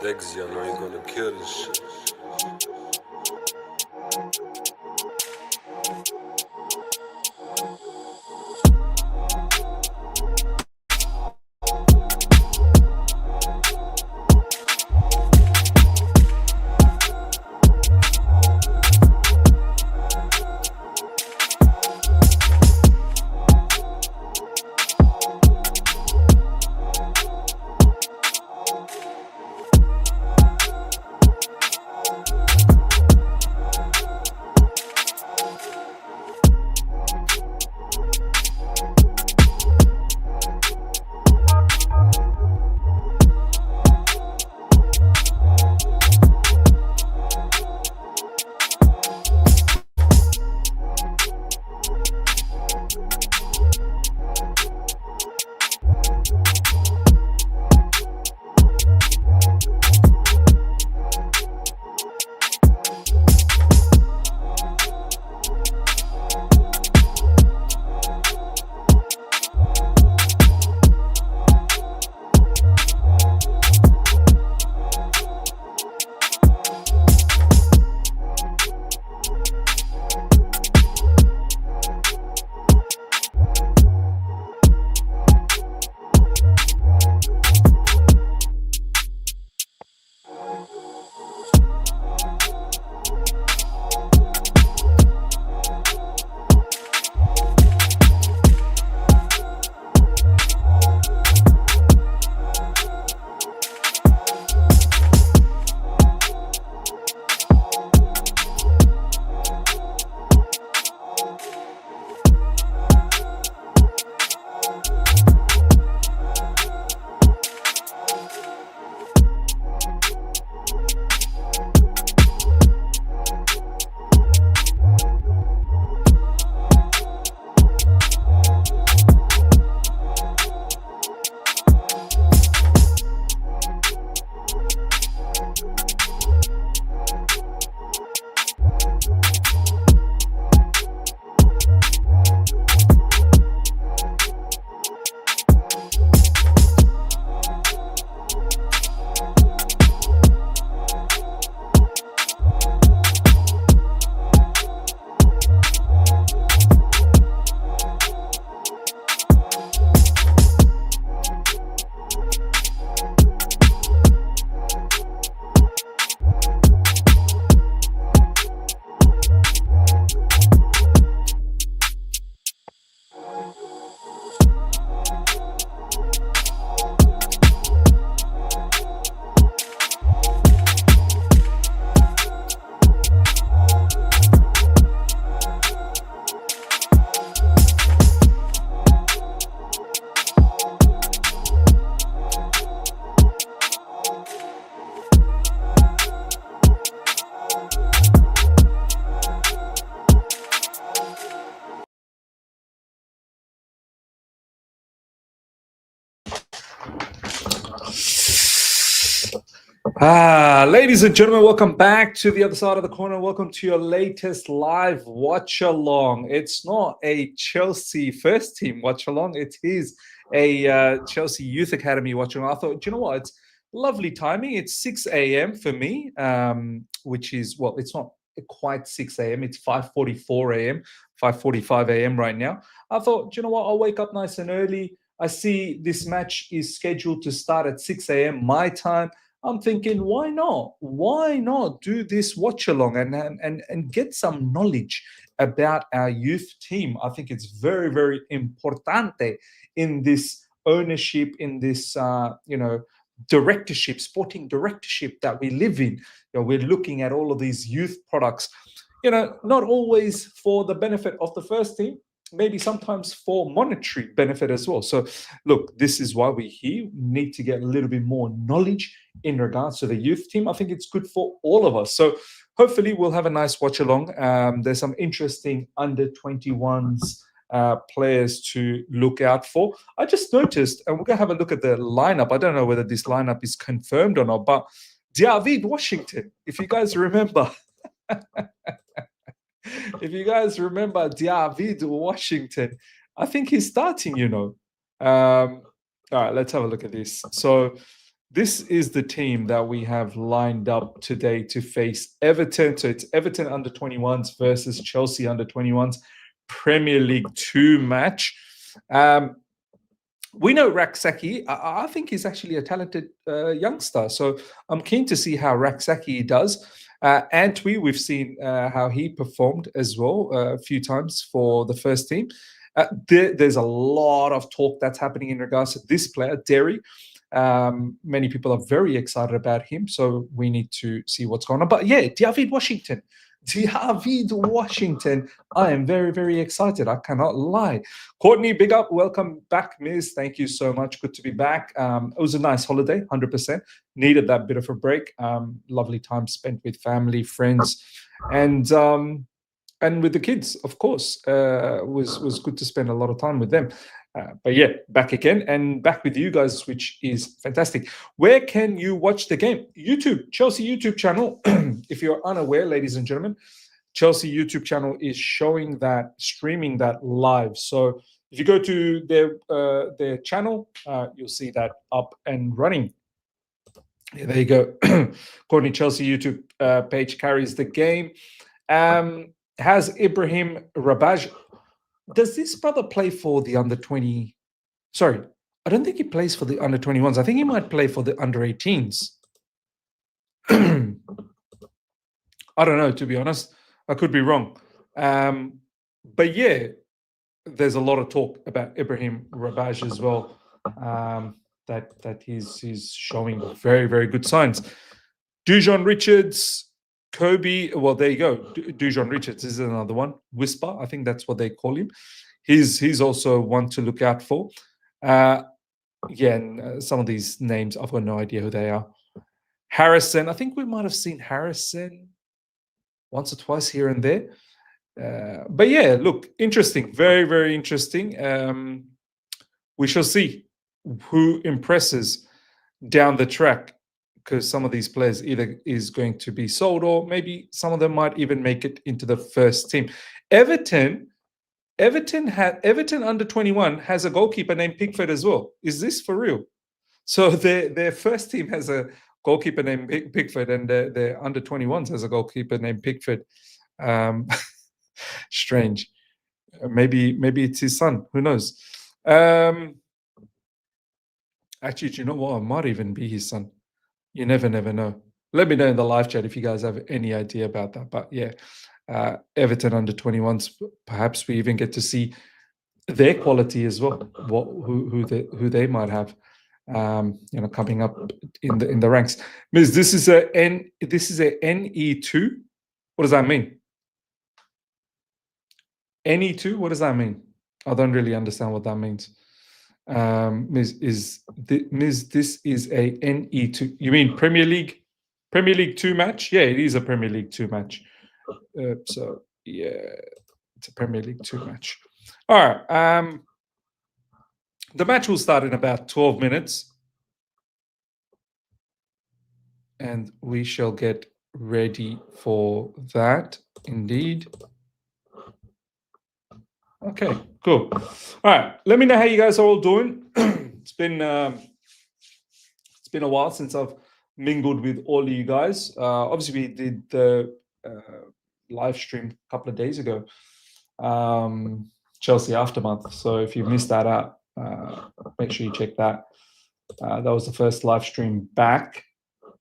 Legacy, I know you're gonna kill this shit. Ladies and gentlemen, welcome back to the other side of the corner. Welcome to your latest live watch along. It's not a Chelsea first team watch along. It is a Chelsea Youth Academy watch along. I thought, do you know what? It's lovely timing. It's 6 a.m. for me, which is, well, it's not quite 6 a.m. It's 5:44 a.m., 5:45 a.m. right now. I thought, do you know what? I'll wake up nice and early. I see this match is scheduled to start at 6 a.m. my time. I'm thinking, why not? Why not do this watch along and get some knowledge about our youth team? I think it's very, very importante in this ownership, in this directorship, sporting directorship that we live in. We're looking at all of these youth products, not always for the benefit of the first team, maybe sometimes for monetary benefit as well. So look, this is why we're here. We need to get a little bit more knowledge in regards to the youth team. I think it's good for all of us. So hopefully we'll have a nice watch along. There's some interesting under 21s players to look out for. I just noticed, and we're going to have a look at the lineup. I don't know whether this lineup is confirmed or not, but David Washington, if you guys remember, David Washington, I think he's starting, All right, let's have a look at this. So this is the team that we have lined up today to face Everton. So it's Everton under 21s versus Chelsea under 21s Premier League 2 match. We know Raksaki. I think he's actually a talented youngster. So I'm keen to see how Raksaki does. Antwi, we've seen how he performed as well a few times for the first team. There's a lot of talk that's happening in regards to this player, Derry. Many people are very excited about him, so we need to see what's going on. But yeah, David Washington. I am very, very excited. I cannot lie. Courtney, big up. Welcome back, Miz. Thank you so much. Good to be back. It was a nice holiday, 100%. Needed that bit of a break. Lovely time spent with family, friends, and with the kids, of course. Was good to spend a lot of time with them. But yeah, back again and back with you guys, which is fantastic. Where can you watch the game? YouTube, Chelsea YouTube channel. If you're unaware, ladies and gentlemen, Chelsea YouTube channel is streaming that live. So if you go to their channel, you'll see that up and running. Yeah, there you go. Courtney, Chelsea YouTube page carries the game. Has Ibrahim Rabaj. Does this brother play for the under 20? Sorry, I don't think he plays for the under 21s. I think he might play for the under 18s. I don't know, to be honest. I could be wrong. But yeah, there's a lot of talk about Ibrahim Rabaj as well. That he's showing very, very good signs. Dujon Richards, Kobe, well, there you go. Dujon Richards is another one. Whisper, I think that's what they call him. He's also one to look out for. And some of these names, I've got no idea who they are. Harrison, I think we might have seen Harrison once or twice here and there. But yeah, look, interesting. Very, very interesting. We shall see who impresses down the track, because some of these players either is going to be sold or maybe some of them might even make it into the first team. Everton under 21 has a goalkeeper named Pickford as well. Is this for real? So their first team has a goalkeeper named Pickford, and their under 21s has a goalkeeper named Pickford. Strange. Maybe it's his son. Who knows? Actually, do you know what? It might even be his son. You never know. Let me know in the live chat if you guys have any idea about that. But yeah, Everton under 21s, perhaps we even get to see their quality as well. Who they might have, coming up in the ranks. Miss, this is a NE2. What does that mean? NE2. What does that mean? I don't really understand what that means. Ms. This is a NE2. You mean Premier League 2 match? Yeah, it is a Premier League 2 match. So yeah, it's a Premier League 2 match. All right. The match will start in about 12 minutes, and we shall get ready for that. Indeed. Okay, cool. All right, let me know how you guys are all doing. It's been a while since I've mingled with all of you guys. Obviously, we did the live stream a couple of days ago, Chelsea Aftermath. So if you missed that out, make sure you check that. That was the first live stream back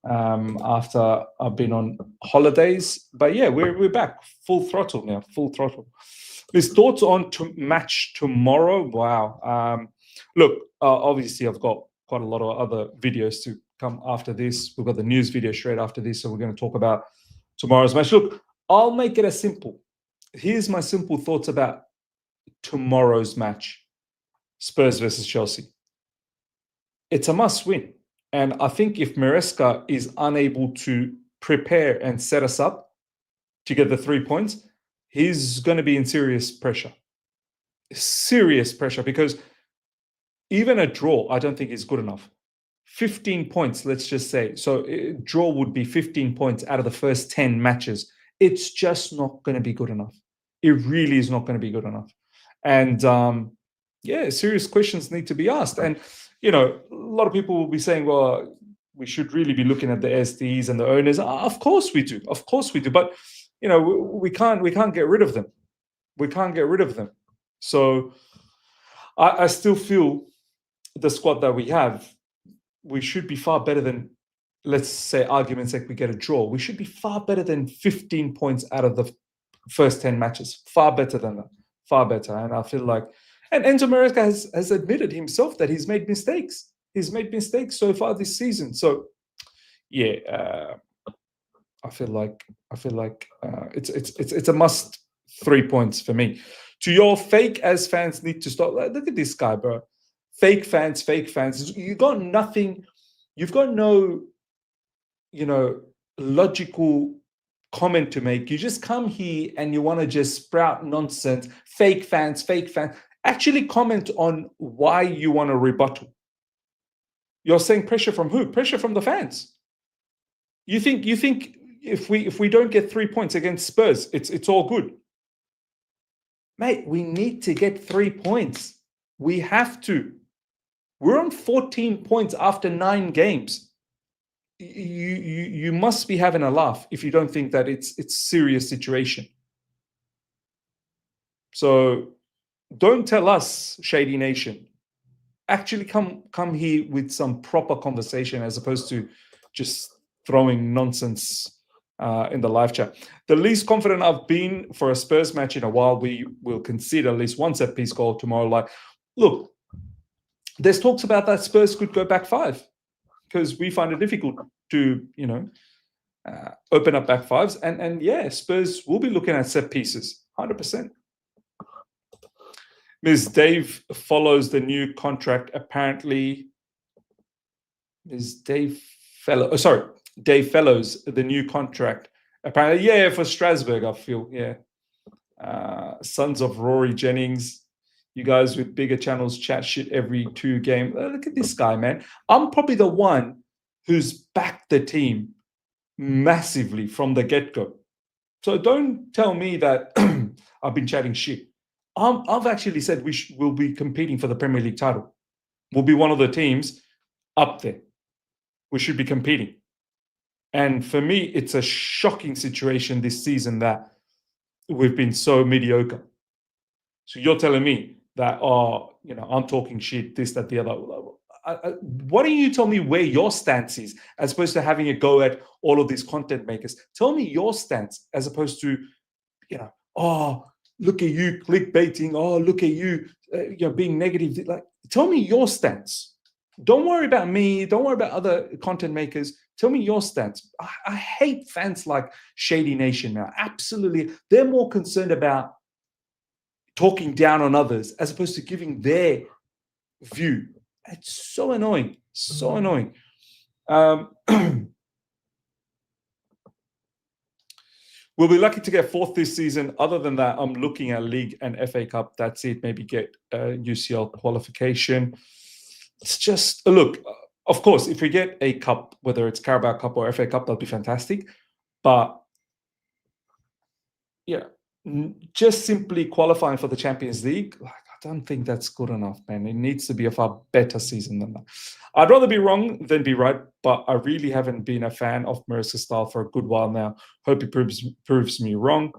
after I've been on holidays. But yeah, we're back full throttle now, full throttle. His thoughts on match tomorrow. Wow. Look, obviously I've got quite a lot of other videos to come after this. We've got the news video straight after this, so we're going to talk about tomorrow's match. Look, I'll make it as simple. Here's my simple thoughts about tomorrow's match. Spurs versus Chelsea. It's a must win. And I think if Maresca is unable to prepare and set us up to get the 3 points, he's going to be in serious pressure. Serious pressure, because even a draw, I don't think is good enough. 15 points, let's just say. So draw would be 15 points out of the first 10 matches. It's just not going to be good enough. It really is not going to be good enough. And serious questions need to be asked. And, a lot of people will be saying, well, we should really be looking at the SDs and the owners. Of course we do. Of course we do. But we can't get rid of them. We can't get rid of them. So I still feel the squad that we have, we should be far better than, let's say, argument's sake, we get a draw. We should be far better than 15 points out of the first 10 matches. Far better than that. Far better. And I feel like, and Enzo Maresca has admitted himself that he's made mistakes. He's made mistakes so far this season. So, yeah, I feel like it's a must 3 points for me. To your fake as fans need to stop. Look at this guy, bro. Fake fans. You got nothing. You've got no, logical comment to make. You just come here and you want to just sprout nonsense. Fake fans. Actually comment on why you want a rebuttal. You're saying pressure from who? Pressure from the fans. You think if we don't get 3 points against Spurs, it's all good. Mate, we need to get 3 points. We have to. We're on 14 points after 9 games. You must be having a laugh if you don't think that it's a serious situation. So don't tell us, Shady Nation. Actually come here with some proper conversation as opposed to just throwing nonsense in the live chat. The least confident I've been for a Spurs match in a while. We will concede at least one set piece goal tomorrow. Look, there's talks about that Spurs could go back 5 because we find it difficult to, open up back 5s. And yeah, Spurs will be looking at set pieces, 100%. Ms. Dave follows the new contract. Apparently, Dave Fellows, the new contract. Apparently, yeah, for Strasbourg, I feel, yeah. Sons of Rory Jennings, you guys with bigger channels chat shit every 2 games. Look at this guy, man. I'm probably the one who's backed the team massively from the get-go. So don't tell me that I've been chatting shit. I've actually said we'll be competing for the Premier League title. We'll be one of the teams up there. We should be competing. And for me, it's a shocking situation this season that we've been so mediocre. So you're telling me that, I'm talking shit, this, that, the other. Why don't you tell me where your stance is, as opposed to having a go at all of these content makers? Tell me your stance, as opposed to, look at you clickbaiting. Oh, look at you, being negative. Tell me your stance. Don't worry about me. Don't worry about other content makers. Tell me your stance. I hate fans like Shady Nation now. Absolutely. They're more concerned about talking down on others as opposed to giving their view. It's so annoying. So annoying. We'll be lucky to get 4th this season. Other than that, I'm looking at League and FA Cup. That's it. Maybe get UCL qualification. It's just, look, of course, if we get a cup, whether it's Carabao Cup or FA Cup, that'll be fantastic. But, yeah, just simply qualifying for the Champions League, I don't think that's good enough, man. It needs to be a far better season than that. I'd rather be wrong than be right, but I really haven't been a fan of Maresca's style for a good while now. Hope he proves me wrong.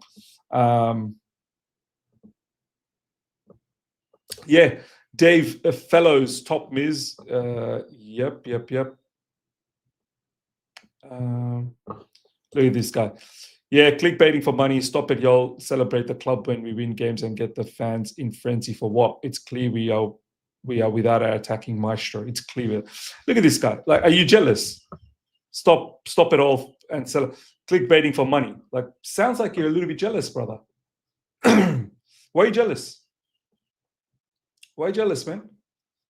Yeah, Dave Fellows, top Miz. Yep. Look at this guy. Yeah, clickbaiting for money. Stop it, y'all. Celebrate the club when we win games and get the fans in frenzy for what? It's clear we are without our attacking maestro. It's clear. Look at this guy. Are you jealous? Stop it all and clickbaiting for money. Sounds like you're a little bit jealous, brother. Why are you jealous? Why are you jealous, man?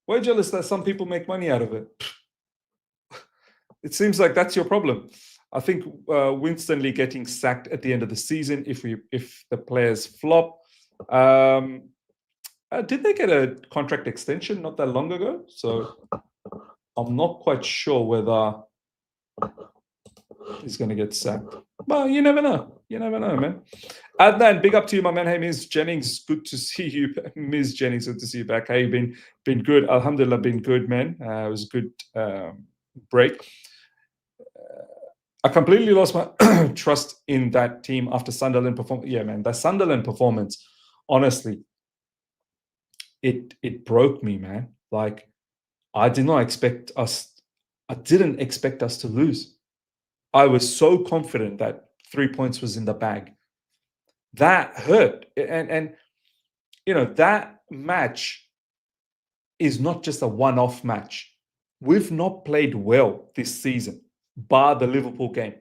Why are you jealous that some people make money out of it? It seems like that's your problem. I think Winston Lee getting sacked at the end of the season if the players flop. Did they get a contract extension not that long ago? So I'm not quite sure whether he's going to get sacked. Well, you never know. You never know, man. Adnan, big up to you, my man. Hey, Ms. Jennings, good to see you. Ms. Jennings, good to see you back. Hey, been good. Alhamdulillah, been good, man. It was a good break. I completely lost my trust in that team after Sunderland performance. Yeah, man, that Sunderland performance, honestly, it broke me, man. Like I didn't expect us to lose. I was so confident that 3 points was in the bag. That hurt. And that match is not just a one-off match. We've not played well this season, bar the Liverpool game.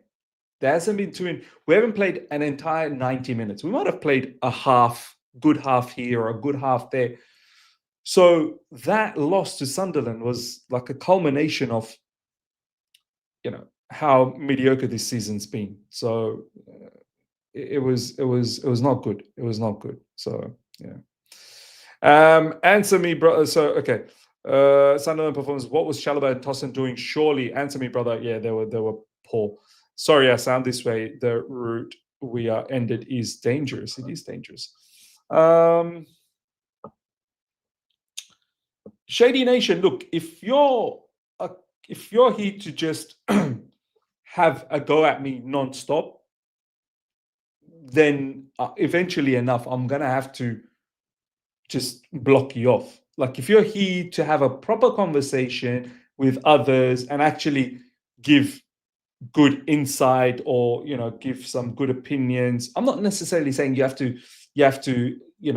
There hasn't been we haven't played an entire 90 minutes. We might have played a good half here or a good half there. So that loss to Sunderland was like a culmination of, how mediocre this season's been. So it was not good. It was not good. So yeah. Answer me, brother. So okay. Sunderland performance. What was Chalobah and Tosin doing? Surely, answer me, brother. Yeah, they were poor. Sorry, I sound this way. The route we are ended is dangerous. It is dangerous. Shady Nation. Look, if you're here to just have a go at me non-stop, then eventually enough, I'm gonna have to just block you off. Like if you're here to have a proper conversation with others and actually give good insight or give some good opinions, I'm not necessarily saying you have to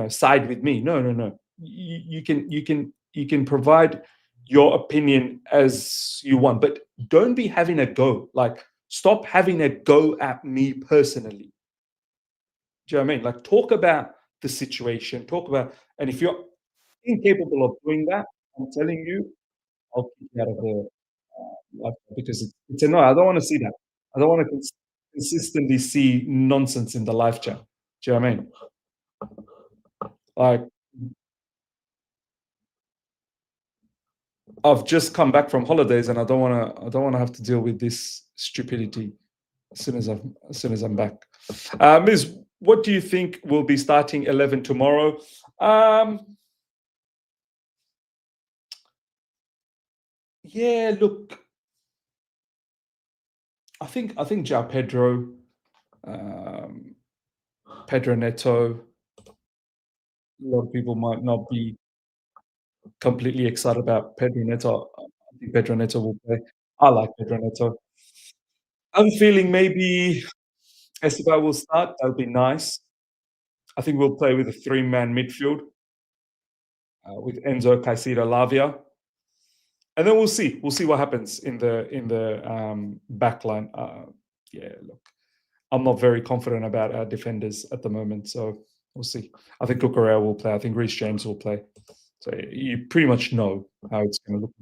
side with me. No. You can provide your opinion as you want, but don't be having a go. Like stop having a go at me personally. Do you know what I mean? Like talk about the situation, and if you're incapable of doing that, I'm telling you, I'll kick you out of the life because it's a no. I don't want to see that. I don't want to consistently see nonsense in the live chat. Do you know what I mean? Like I've just come back from holidays and I don't want to have to deal with this stupidity as soon as I'm back. Ms, what do you think will be starting 11 tomorrow? Yeah, look, I think João Pedro, Pedro Neto. A lot of people might not be completely excited about Pedro Neto. I think Pedro Neto will play. I like Pedro Neto. I'm feeling maybe Esteban will start. That would be nice. I think we'll play with a three-man midfield with Enzo, Caicedo, Lavia, and then we'll see. We'll see what happens in the back line. Yeah, look, I'm not very confident about our defenders at the moment, so we'll see. I think Cucurella will play. I think Reece James will play. So you pretty much know how it's going to look.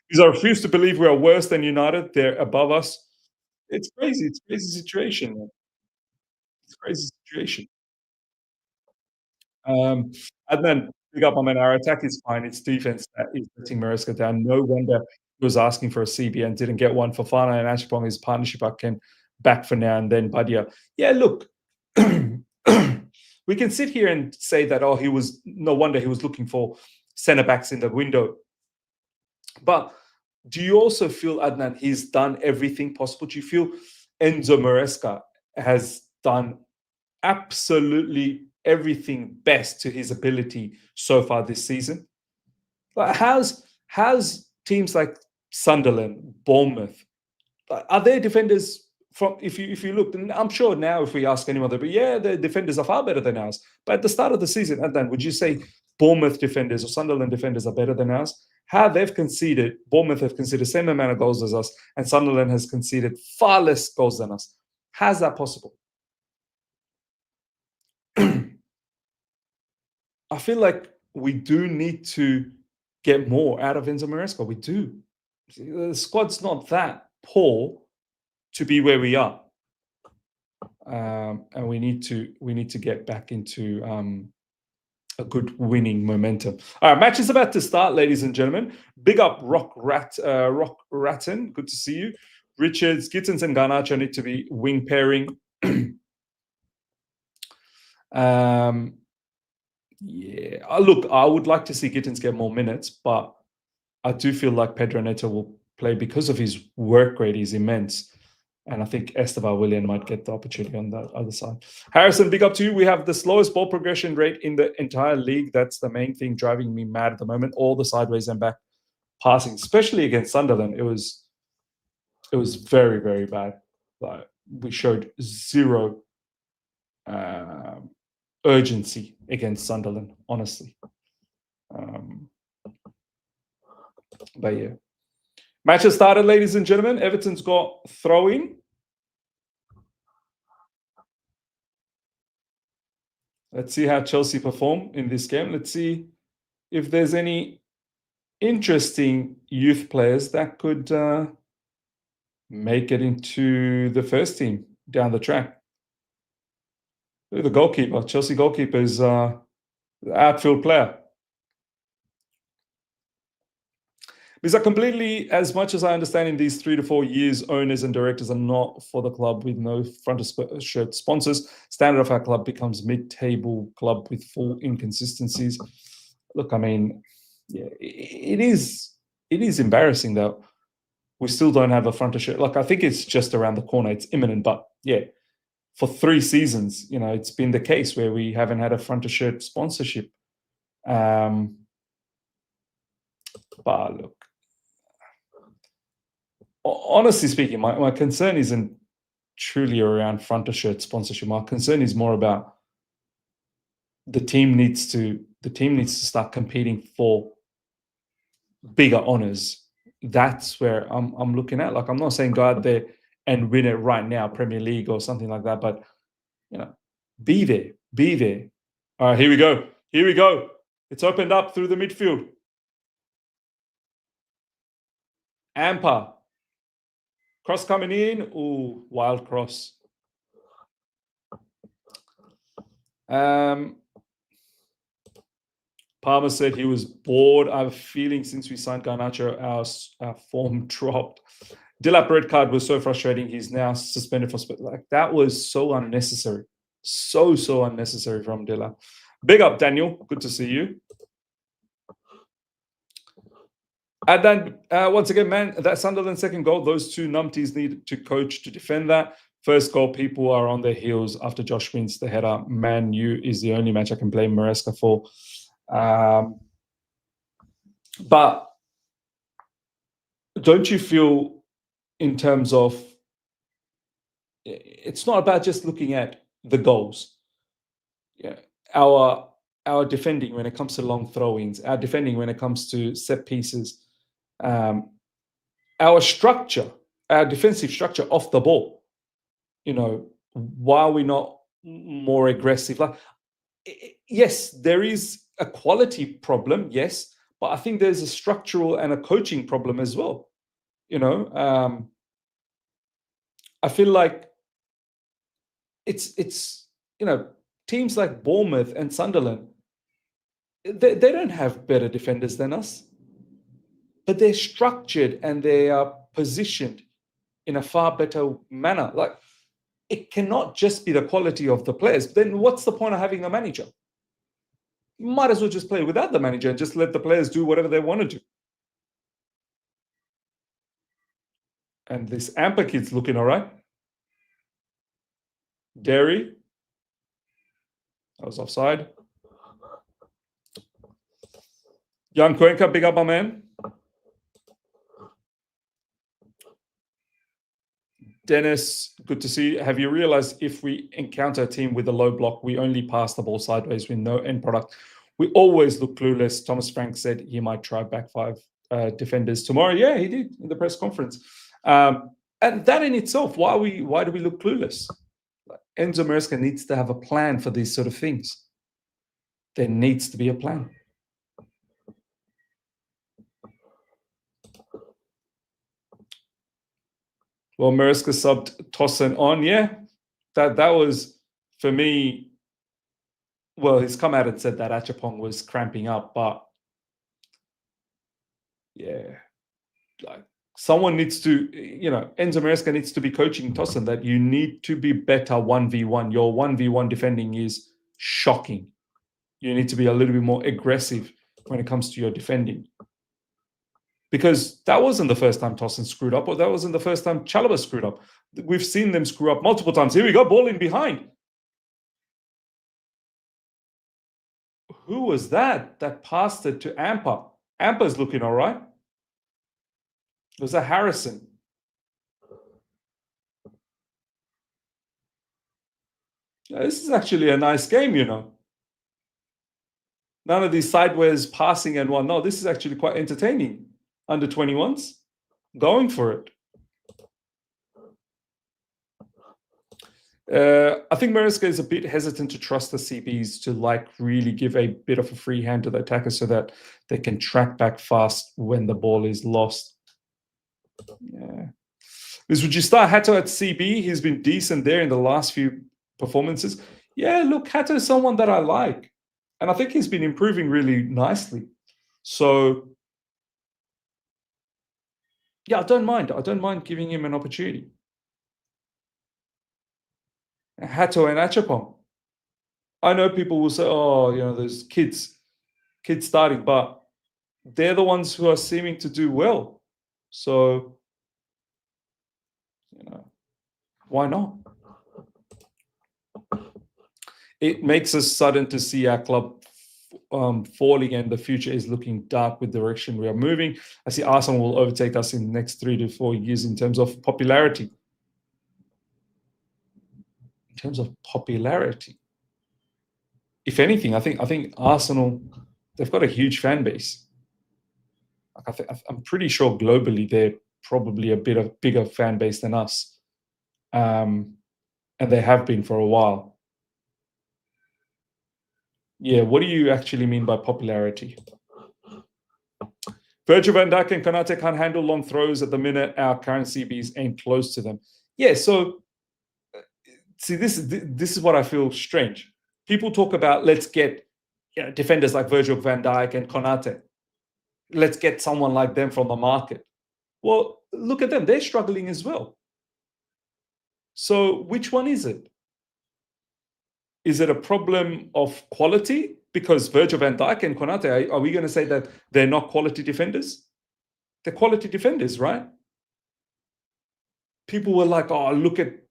Because I refuse to believe we are worse than United. They're above us. It's crazy. It's a crazy situation. Man. It's a crazy situation. And then big up, I mean, our attack is fine. It's defense that is letting Maresca down. No wonder he was asking for a CB and didn't get one. Fofana and Ashpong, his partnership, I can back for now and then Badia. Yeah, look, we can sit here and say that, no wonder he was looking for centre backs in the window. But do you also feel, Adnan, he's done everything possible? Do you feel Enzo Maresca has done absolutely everything best to his ability so far this season? Like how's teams like Sunderland, Bournemouth, are their defenders from if you look, and I'm sure now if we ask anyone, but yeah, the defenders are far better than ours. But at the start of the season, and then would you say Bournemouth defenders or Sunderland defenders are better than ours? How they've conceded, Bournemouth have conceded the same amount of goals as us, and Sunderland has conceded far less goals than us. How's that possible? I feel like we do need to get more out of Enzo Maresca. We do. The squad's not that poor to be where we are, and we need to get back into a good winning momentum. All right, match is about to start, ladies and gentlemen. Big up Rock Ratton. Good to see you. Richards, Gittins, and Garnacho need to be wing pairing. Yeah, look, I would like to see Gittins get more minutes, but I do feel like Pedro Neto will play because of his work rate is immense. And I think Esteban Willian might get the opportunity on the other side. Harrison, big up to you. We have the slowest ball progression rate in the entire league. That's the main thing driving me mad at the moment. All the sideways and back passing, especially against Sunderland. It was very, very bad. Like, we showed zero urgency against Sunderland, honestly. But yeah. Match has started, ladies and gentlemen. Everton's got throw-in. Let's see how Chelsea perform in this game. Let's see if there's any interesting youth players that could make it into the first team down the track. Look at the goalkeeper. Chelsea goalkeeper is the outfield player. Because completely, as much as I understand, in these 3 to 4 years, owners and directors are not for the club with no front of shirt sponsors. Standard of our club becomes mid-table club with full inconsistencies. Look, I mean, yeah, it is embarrassing that we still don't have a front of shirt. Like, I think it's just around the corner. It's imminent, but yeah, for 3 seasons, it's been the case where we haven't had a front of shirt sponsorship. But look, honestly speaking, my concern isn't truly around front of shirt sponsorship. My concern is more about the team needs to start competing for bigger honors. That's where I'm looking at. Like, I'm not saying go out there and win it right now, Premier League or something like that, but be there. All right, here we go. It's opened up through the midfield. Ampa. Cross coming in. Ooh, wild cross. Palmer said he was bored. I have a feeling since we signed Garnacho, our form dropped. Dilap red card was so frustrating. He's now suspended for like, that was so unnecessary. So unnecessary from Dilap. Big up, Daniel. Good to see you. And then, once again, man, that Sunderland second goal, those 2 numpties need to coach to defend that. First goal, people are on their heels after Josh wins the header. Man U is the only match I can blame Maresca for. But don't you feel, in terms of, it's not about just looking at the goals. Yeah, our defending when it comes to long throw-ins, our defending when it comes to set pieces, our structure, our defensive structure off the ball. Why are we not more aggressive? Like, yes, there is a quality problem, yes, but I think there's a structural and a coaching problem as well. I feel like it's teams like Bournemouth and Sunderland, they don't have better defenders than us, but they're structured and they are positioned in a far better manner. Like, it cannot just be the quality of the players. Then what's the point of having a manager? You might as well just play without the manager and just let the players do whatever they want to do. And this Amper kid's looking all right. Derry. That was offside. Young Cuenca, big up, my man. Dennis, good to see you. Have you realized if we encounter a team with a low block, we only pass the ball sideways with no end product? We always look clueless. Thomas Frank said he might try back 5 defenders tomorrow. Yeah, he did in the press conference. And that in itself, why do we look clueless? Enzo Maresca needs to have a plan for these sort of things. There needs to be a plan. Well, Maresca subbed Tosin on. Yeah, that was, for me, well, he's come out and said that Achapong was cramping up, but yeah, like, someone needs to, Enzo Maresca needs to be coaching Tosin that you need to be better 1v1. Your 1v1 defending is shocking. You need to be a little bit more aggressive when it comes to your defending. because that wasn't the first time Tosin screwed up, or that wasn't the first time Chalobah screwed up. We've seen them screw up multiple times. Here we go, ball in behind. Who was that passed it to Amper? Amper's looking all right. Was that Harrison? This is actually a nice game, you know. None of these sideways passing and whatnot. This is actually quite entertaining. Under 21s, going for it. I think Maresca is a bit hesitant to trust the CBs to like really give a bit of a free hand to the attackers so that they can track back fast when the ball is lost. Yeah. Because would you start Hato at CB? He's been decent there in the last few performances. Yeah, look, Hato is someone that I like. And I think he's been improving really nicely. So, yeah, I don't mind. I don't mind giving him an opportunity. Hato and Achapong. I know people will say, oh, you know, there's kids starting, but they're the ones who are seeming to do well. So, you know, why not? It makes us sudden to see our club falling, and the future is looking dark with the direction we are moving. I see Arsenal will overtake us in the next 3 to 4 years in terms of popularity. In terms of popularity, if anything, I think Arsenal, they've got a huge fan base. I'm pretty sure globally they're probably a bit of bigger fan base than us, and they have been for a while. Yeah, what do you actually mean by popularity? Virgil van Dijk and Konate can't handle long throws at the minute. Our current CBs ain't close to them. Yeah, so see, this is what I feel strange. People talk about let's get defenders like Virgil van Dijk and Konate. Let's get someone like them from the market. Well, look at them. They're struggling as well. So which one is it? Is it a problem of quality? Because Virgil van Dijk and Konate, are we going to say that they're not quality defenders? They're quality defenders, right? People were like, oh, look at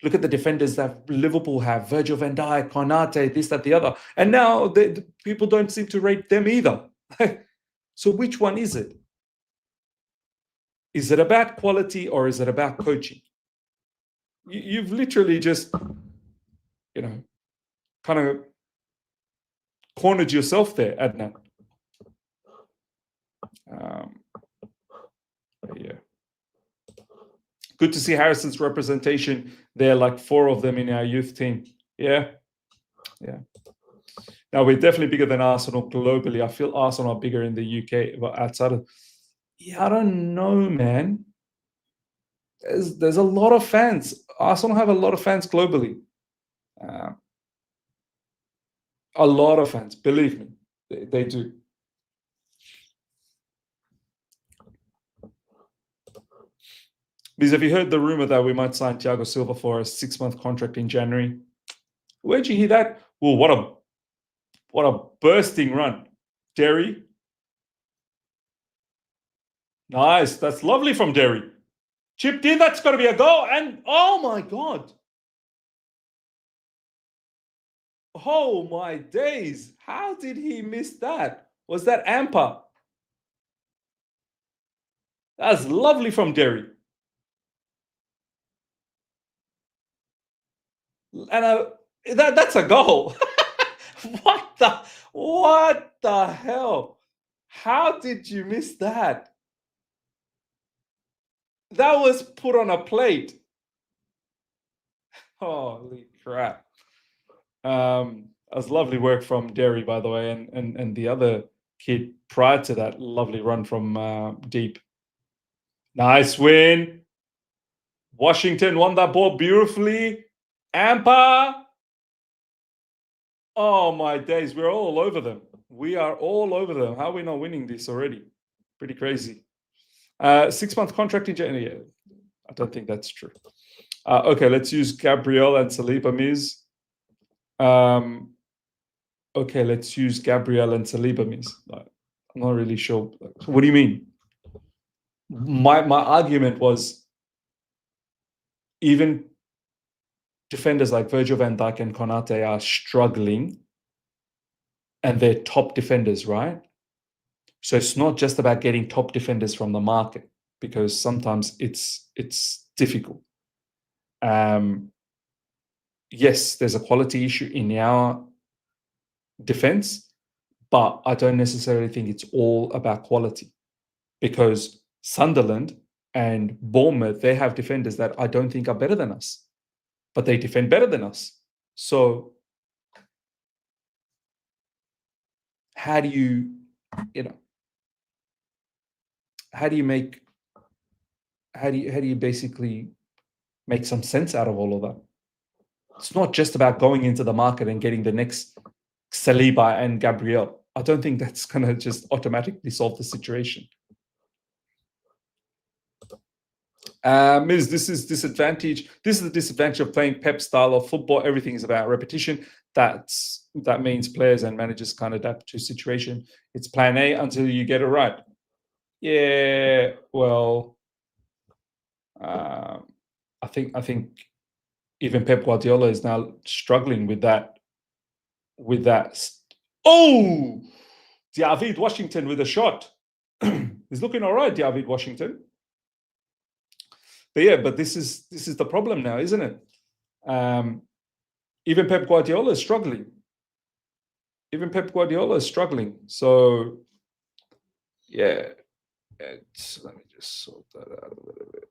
the defenders that Liverpool have, Virgil van Dijk, Konate, this, that, the other. And now the people don't seem to rate them either. So which one is it? Is it about quality or is it about coaching? You've literally just, kind of cornered yourself there, Adnan. Yeah. Good to see Harrison's representation there, like 4 of them in our youth team. Yeah. Now, we're definitely bigger than Arsenal globally. I feel Arsenal are bigger in the UK, but outside of... Yeah, I don't know, man. There's a lot of fans. Arsenal have a lot of fans globally. A lot of fans, believe me. They do. Because have you heard the rumor that we might sign Thiago Silva for a 6-month contract in January? Where'd you hear that? Well, what a bursting run. Derry. Nice. That's lovely from Derry. Chipped in. That's got to be a goal. And oh my God. Oh my days. How did he miss that? Was that Amper? That's lovely from Derry. And that's a goal. What the hell? How did you miss that? That was put on a plate. Holy crap. That was lovely work from Derry, by the way, and the other kid prior to that, lovely run from deep. Nice win. Washington won that ball beautifully. Ampa. Oh my days, we're all over them. We are all over them. How are we not winning this already? Pretty crazy. 6-month contract in January. I don't think that's true. Okay, let's use Gabriel and Saliba Miz. Okay, let's use Gabriel and Saliba Miz. I'm not really sure. What do you mean? my argument was even defenders like Virgil van Dijk and Konate are struggling, and they're top defenders, right? So it's not just about getting top defenders from the market, because sometimes it's difficult. Yes, there's a quality issue in our defense, but I don't necessarily think it's all about quality, because Sunderland and Bournemouth, they have defenders that I don't think are better than us, but they defend better than us. So how do you, how do you basically make some sense out of all of that? It's not just about going into the market and getting the next Saliba and Gabriel. I don't think that's going to just automatically solve the situation. This is disadvantage. This is the disadvantage of playing Pep style of football. Everything is about repetition. That means players and managers can't adapt to situation. It's plan A until you get it right. Yeah, well, I think even Pep Guardiola is now struggling with that. Oh, David Washington with a shot. He's looking all right, David Washington. But yeah, but this is the problem now, isn't it? Even Pep Guardiola is struggling. So yeah, let me just sort that out a little bit.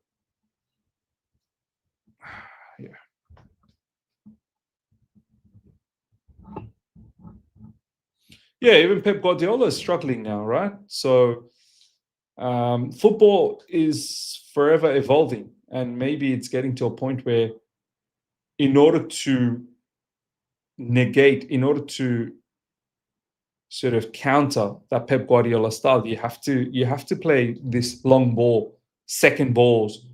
Yeah. Yeah, even Pep Guardiola is struggling now, right? So football is forever evolving, and maybe it's getting to a point where, in order to sort of counter that Pep Guardiola style, you have to play this long ball, second balls,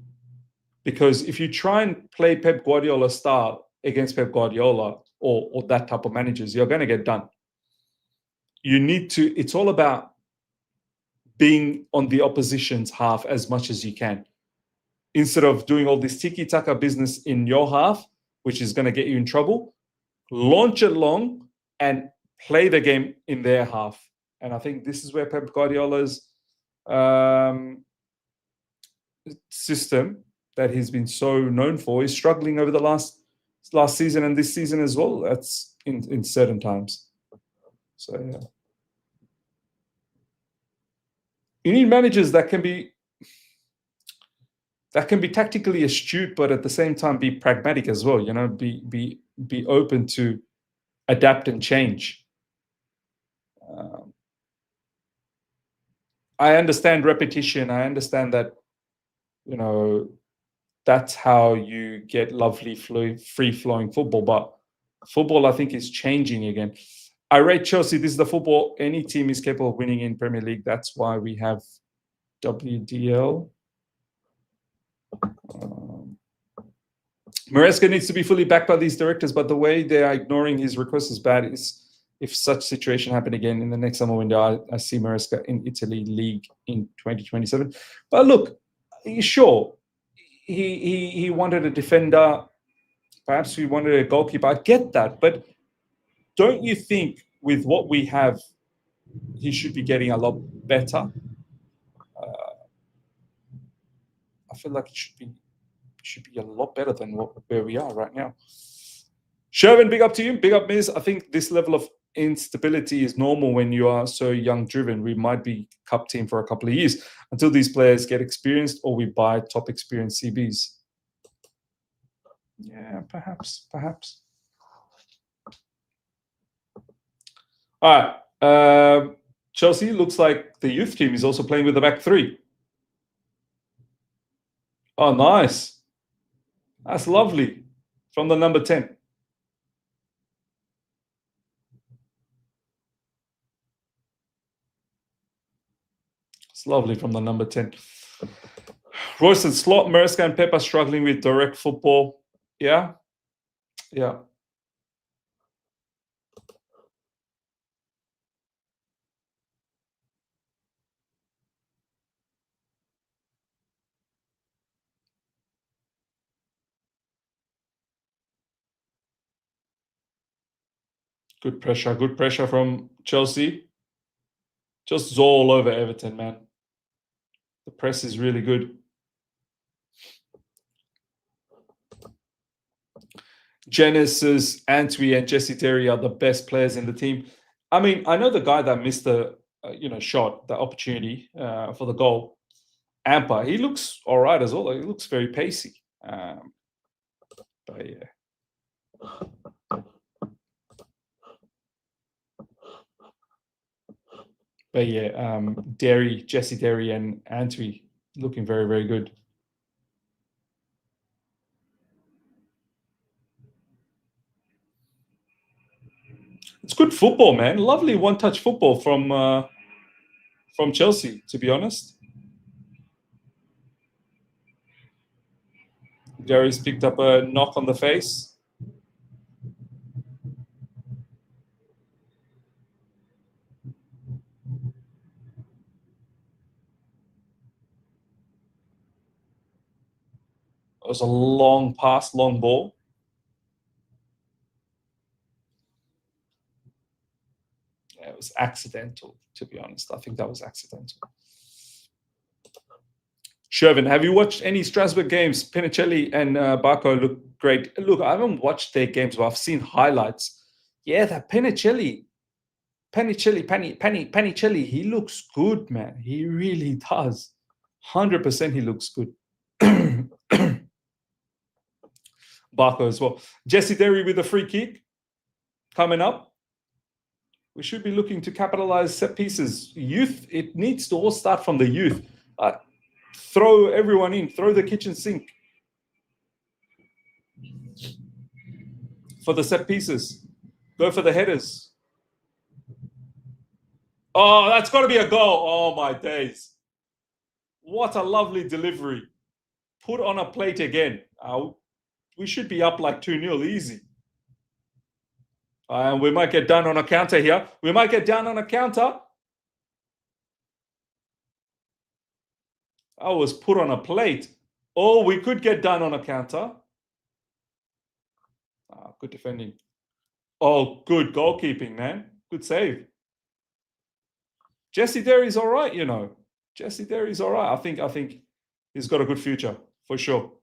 because if you try and play Pep Guardiola style against Pep Guardiola or that type of managers, you're going to get done. You need to. It's all about being on the opposition's half as much as you can, instead of doing all this tiki-taka business in your half, which is going to get you in trouble. Launch it long and play the game in their half. And I think this is where Pep Guardiola's system that he's been so known for is struggling over the last season and this season as well. That's in certain times. So yeah, you need managers that can be tactically astute, but at the same time be pragmatic as well. Be open to adapt and change. I understand repetition. I understand that, that's how you get lovely, free-flowing football. But football, I think, is changing again. I rate Chelsea. This is the football any team is capable of winning in Premier League. That's why we have WDL. Maresca needs to be fully backed by these directors, but the way they are ignoring his request is bad. If such situation happen again in the next summer window, I see Maresca in Italy League in 2027. But look, sure, he wanted a defender. Perhaps we wanted a goalkeeper. I get that, but don't you think with what we have, he should be getting a lot better? I feel like it should be a lot better than where we are right now. Sherwin, big up to you. Big up, Miz. I think this level of instability is normal when you are so young driven. We might be cup team for a couple of years until these players get experienced, or we buy top experienced CBs. Yeah, perhaps. All right. Chelsea looks like the youth team is also playing with the back three. Oh, nice. That's lovely. From the number 10. It's lovely from the number 10. Royston, Slot, Maresca, and Pep are struggling with direct football. Yeah. Good pressure from Chelsea. Just all over Everton, man. The press is really good. Genesis, Antwi, and Jesse Terry are the best players in the team. I mean, I know the guy that missed the shot, the opportunity for the goal. Ampa, he looks all right as well. He looks very pacey. But yeah. But yeah, Jesse Derry, and Antwi looking very, very good. It's good football, man. Lovely one-touch football from Chelsea, to be honest. Gary's picked up a knock on the face. It was a long pass, long ball. Yeah, it was accidental, to be honest. I think that was accidental. Shervin, have you watched any Strasbourg games? Pinicelli and Barco look great. Look, I haven't watched their games, but I've seen highlights. Yeah, that Pinicelli, he looks good, man. He really does. 100% he looks good. Barco as well. Jesse Derry with a free kick coming up. We should be looking to capitalize set pieces. Youth, it needs to all start from the youth. Throw everyone in. Throw the kitchen sink for the set pieces. Go for the headers. Oh, that's got to be a goal. Oh, my days. What a lovely delivery. Put on a plate again. We should be up like 2-0 easy. And we might get done on a counter here. We might get down on a counter. I was put on a plate. Oh, we could get done on a counter. Good defending. Oh, good goalkeeping, man. Good save. Jesse Derry's all right, you know. Jesse Derry's all right. I think he's got a good future, for sure.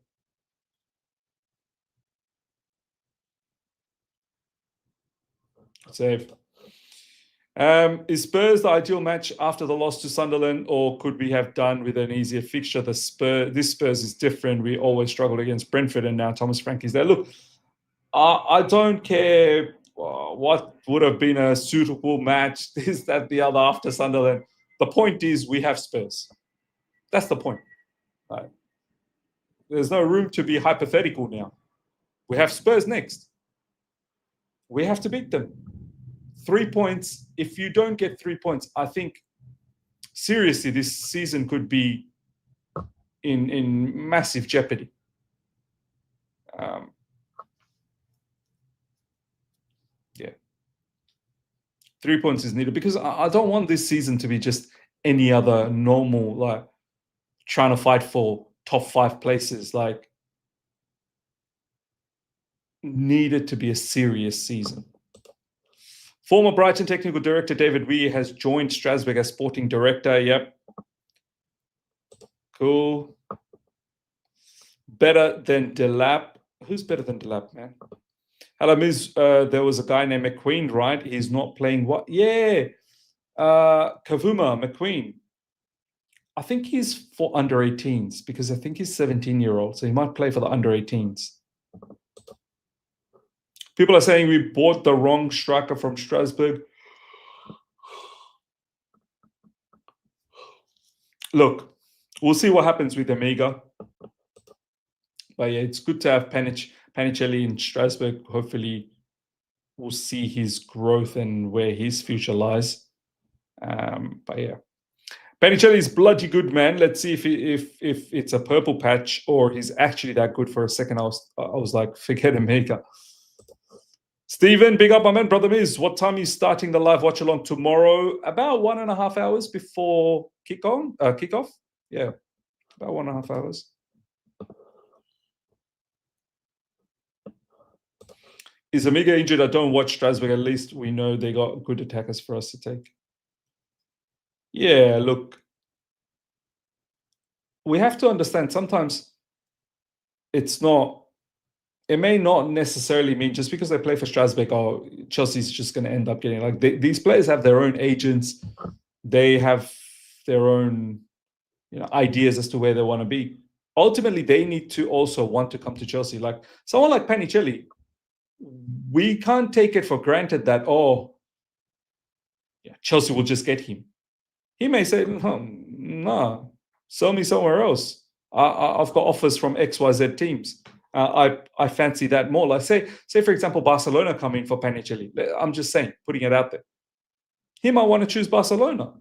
Save. Is Spurs the ideal match after the loss to Sunderland, or could we have done with an easier fixture? This Spurs is different. We always struggled against Brentford, and now Thomas Frankie's there. Look, I don't care what would have been a suitable match, this, that, the other after Sunderland. The point is we have Spurs. That's the point. Right? There's no room to be hypothetical now. We have Spurs next. We have to beat them. 3 points. If you don't get 3 points, I think seriously this season could be in massive jeopardy. Yeah. 3 points is needed because I don't want this season to be just any other normal, like trying to fight for top 5 places. Like, needed to be a serious season. Former Brighton technical director David Weir has joined Strasbourg as sporting director. Yep. Cool. Better than Delap. Who's better than Delap, man? Hello, Ms. There was a guy named McQueen, right? He's not playing what? Yeah. Kavuma McQueen. I think he's for under 18s because I think he's 17-year-old. So he might play for the under 18s. People are saying we bought the wrong striker from Strasbourg. Look, we'll see what happens with Amiga. But yeah, it's good to have Panicelli in Strasbourg. Hopefully, we'll see his growth and where his future lies. But yeah, Panicelli is bloody good, man. Let's see if it's a purple patch or he's actually that good. For a second, I was like, forget Amiga. Stephen, big up, my man. Brother Miz, what time are you starting the live watch along tomorrow? About 1.5 hours before kickoff. Yeah, about 1.5 hours. Is Amiga injured? I don't watch Strasbourg. At least we know they got good attackers for us to take. Yeah, look, we have to understand sometimes it's not, it may not necessarily mean just because they play for Strasbourg, or Chelsea's just going to end up getting, like, these players have their own agents. They have their own, ideas as to where they want to be. Ultimately, they need to also want to come to Chelsea. Like someone like Panicelli, we can't take it for granted that, Chelsea will just get him. He may say, nah, sell me somewhere else. I've got offers from XYZ teams. I fancy that more. Like say for example, Barcelona come in for Panicelli. I'm just saying, putting it out there. He might want to choose Barcelona.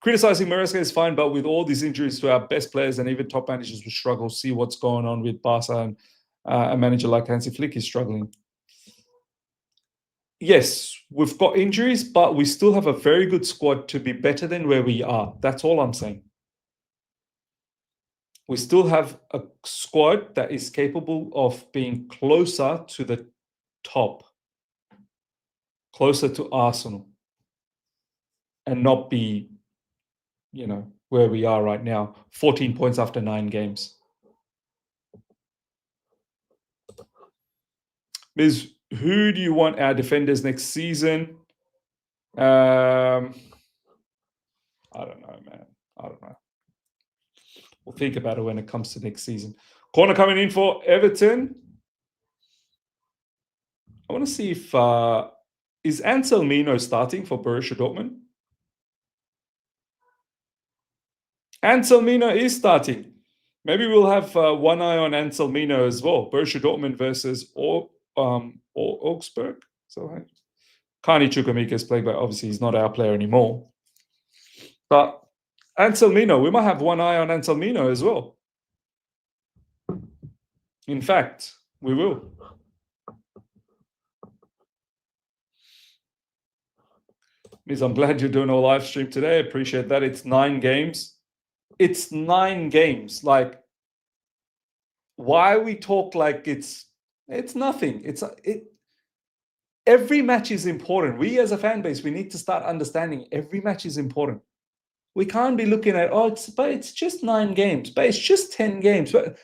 Criticizing Maresca is fine, but with all these injuries to our best players and even top managers will struggle. See what's going on with Barca, and a manager like Hansi Flick is struggling. Yes, we've got injuries, but we still have a very good squad to be better than where we are. That's all I'm saying. We still have a squad that is capable of being closer to the top, closer to Arsenal, and not be, where we are right now, 14 points after 9 games. Ms. Who do you want our defenders next season? I don't know, man. I don't know. We'll think about it when it comes to next season. Corner coming in for Everton. I want to see if is Anselmino starting for Borussia Dortmund? Anselmino is starting. Maybe we'll have one eye on Anselmino as well. Borussia Dortmund versus Augsburg. So Kani Chukwuemeka is playing, but obviously he's not our player anymore. But Anselmino, we might have one eye on Anselmino as well. In fact, we will. Miz, I'm glad you're doing a live stream today. Appreciate that. It's 9 games. It's 9 games. Like, why we talk like it's nothing. Every match is important. We as a fan base, we need to start understanding every match is important. We can't be looking at, but it's just 9 games, but it's just 10 games. But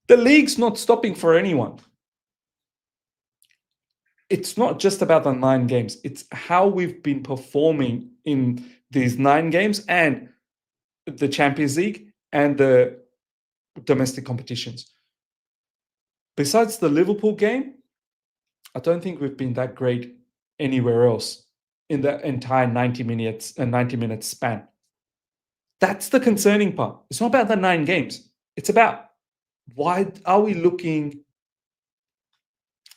the league's not stopping for anyone. It's not just about the 9 games. It's how we've been performing in these 9 games and the Champions League and the domestic competitions. Besides the Liverpool game, I don't think we've been that great anywhere else in the entire 90 minute span. That's the concerning part. It's not about the 9 games. It's about, why are we looking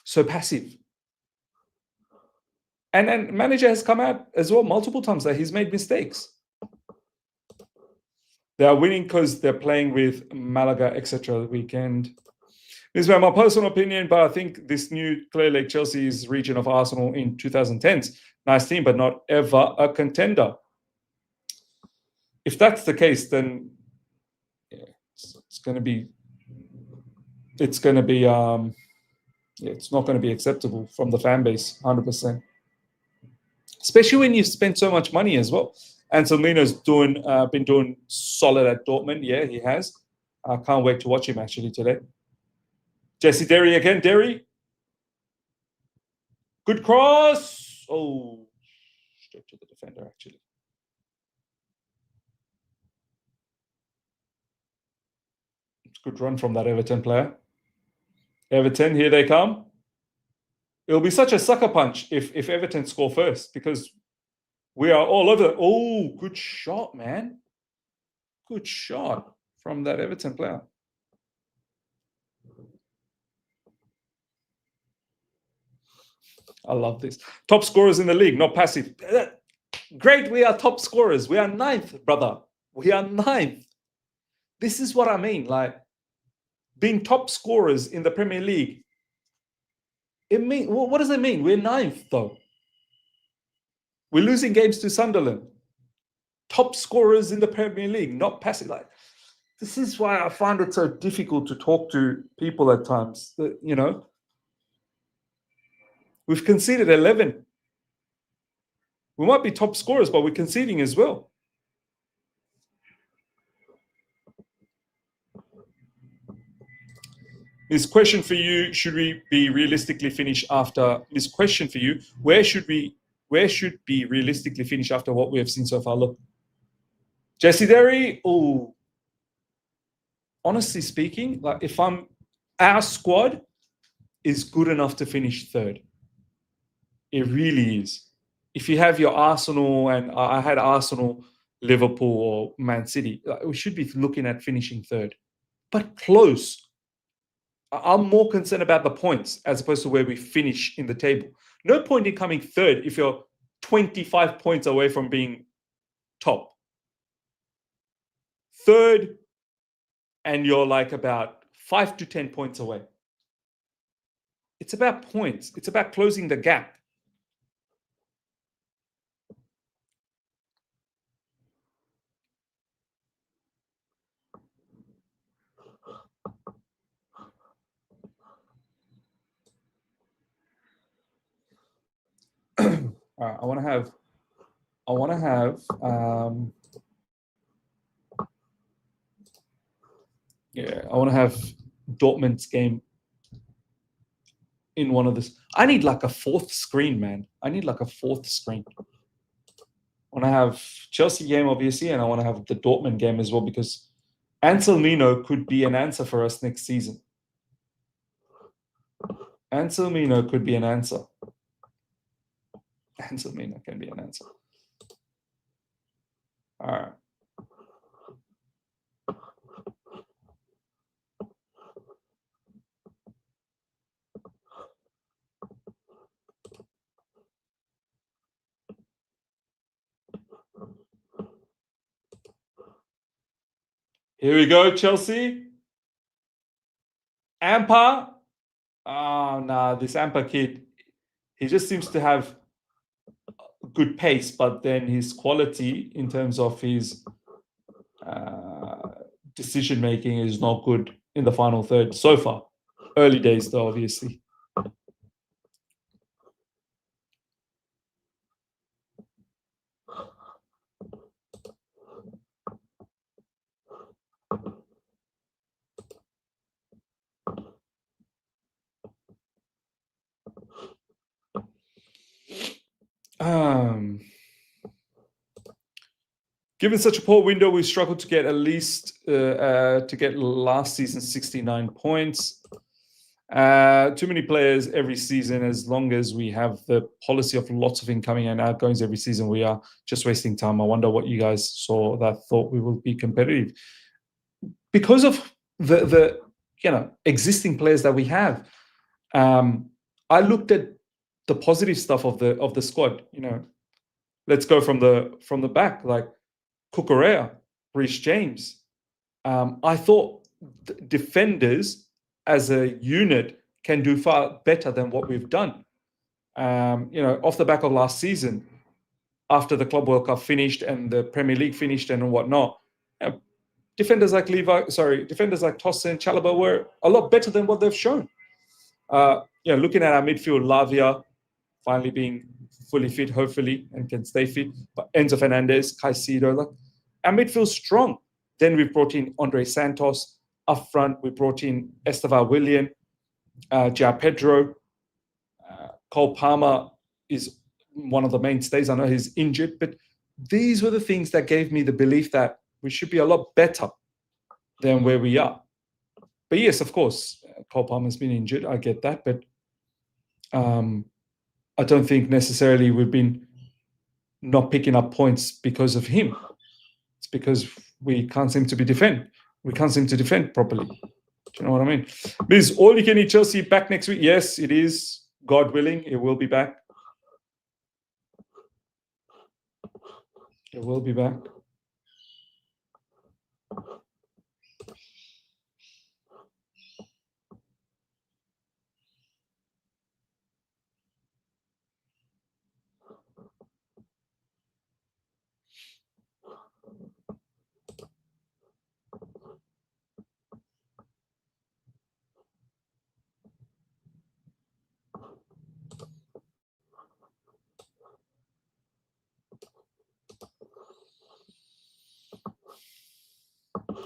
so passive? And manager has come out as well multiple times that he's made mistakes. They are winning because they're playing with Malaga, etc. the weekend. This is my personal opinion, but I think this new Clear Lake Chelsea is region of Arsenal in 2010s. Nice team, but not ever a contender. If that's the case, then it's going to be it's not going to be acceptable from the fan base, 100%. Especially when you've spent so much money as well. Anselmino's been doing solid at Dortmund. Yeah, he has. I can't wait to watch him actually today. Jesse Derry again. Derry. Good cross. Oh, straight to the defender actually. It's a good run from that Everton player. Everton, here they come. It'll be such a sucker punch if Everton score first, because we are all over. Oh, good shot, man. Good shot from that Everton player. I love this. Top scorers in the league, not passive. Great, we are top scorers. We are 9th, brother. We are 9th. This is what I mean. Like, being top scorers in the Premier League. What does it mean? We're 9th, though. We're losing games to Sunderland. Top scorers in the Premier League, not passive. Like, this is why I find it so difficult to talk to people at times. We've conceded 11. We might be top scorers, but we're conceding as well. This question for you: should we be realistically finish after this question for you? Where should be realistically finish after what we have seen so far? Look, Jesse Derry. Oh, honestly speaking, like if our squad is good enough to finish third. It really is. If you have your Arsenal, and I had Arsenal, Liverpool, or Man City, we should be looking at finishing third, but close. I'm more concerned about the points as opposed to where we finish in the table. No point in coming third if you're 25 points away from being top. Third, and you're like about 5 to 10 points away. It's about points. It's about closing the gap. I want to have Dortmund's game in one of this. I need like a fourth screen, man. I need like a fourth screen. I want to have Chelsea game, obviously, and I want to have the Dortmund game as well, because Anselmino could be an answer for us next season. Anselmino could be an answer. Anselmino can be an answer. All right. Here we go, Chelsea. Ampa. Oh, nah, this Ampa kid, he just seems to have good pace, but then his quality in terms of his decision making is not good in the final third so far. Early days, though, obviously. Given such a poor window, we struggled to get at least last season's 69 points. Too many players every season. As long as we have the policy of lots of incoming and outgoings every season, we are just wasting time. I wonder what you guys saw that thought we will be competitive because of the existing players that we have. I looked at the positive stuff of the squad. Let's go from the back, like Cucurella, Reece James. I thought defenders as a unit can do far better than what we've done. Off the back of last season, after the Club World Cup finished and the Premier League finished and whatnot, defenders like Tosin, Chalobah were a lot better than what they've shown. Looking at our midfield, Lavia finally being fully fit, hopefully, and can stay fit. But Enzo Fernandez, Caicedo, our midfield's strong. Then we brought in Andre Santos. Up front, we brought in Estevao Willian, João Pedro. Cole Palmer is one of the mainstays. I know he's injured, but these were the things that gave me the belief that we should be a lot better than where we are. But yes, of course, Cole Palmer's been injured. I get that, but I don't think necessarily we've been not picking up points because of him. It's because we can't seem to defend. We can't seem to defend properly. Do you know what I mean? Is all you can eat Chelsea back next week? Yes, it is. God willing, it will be back. It will be back.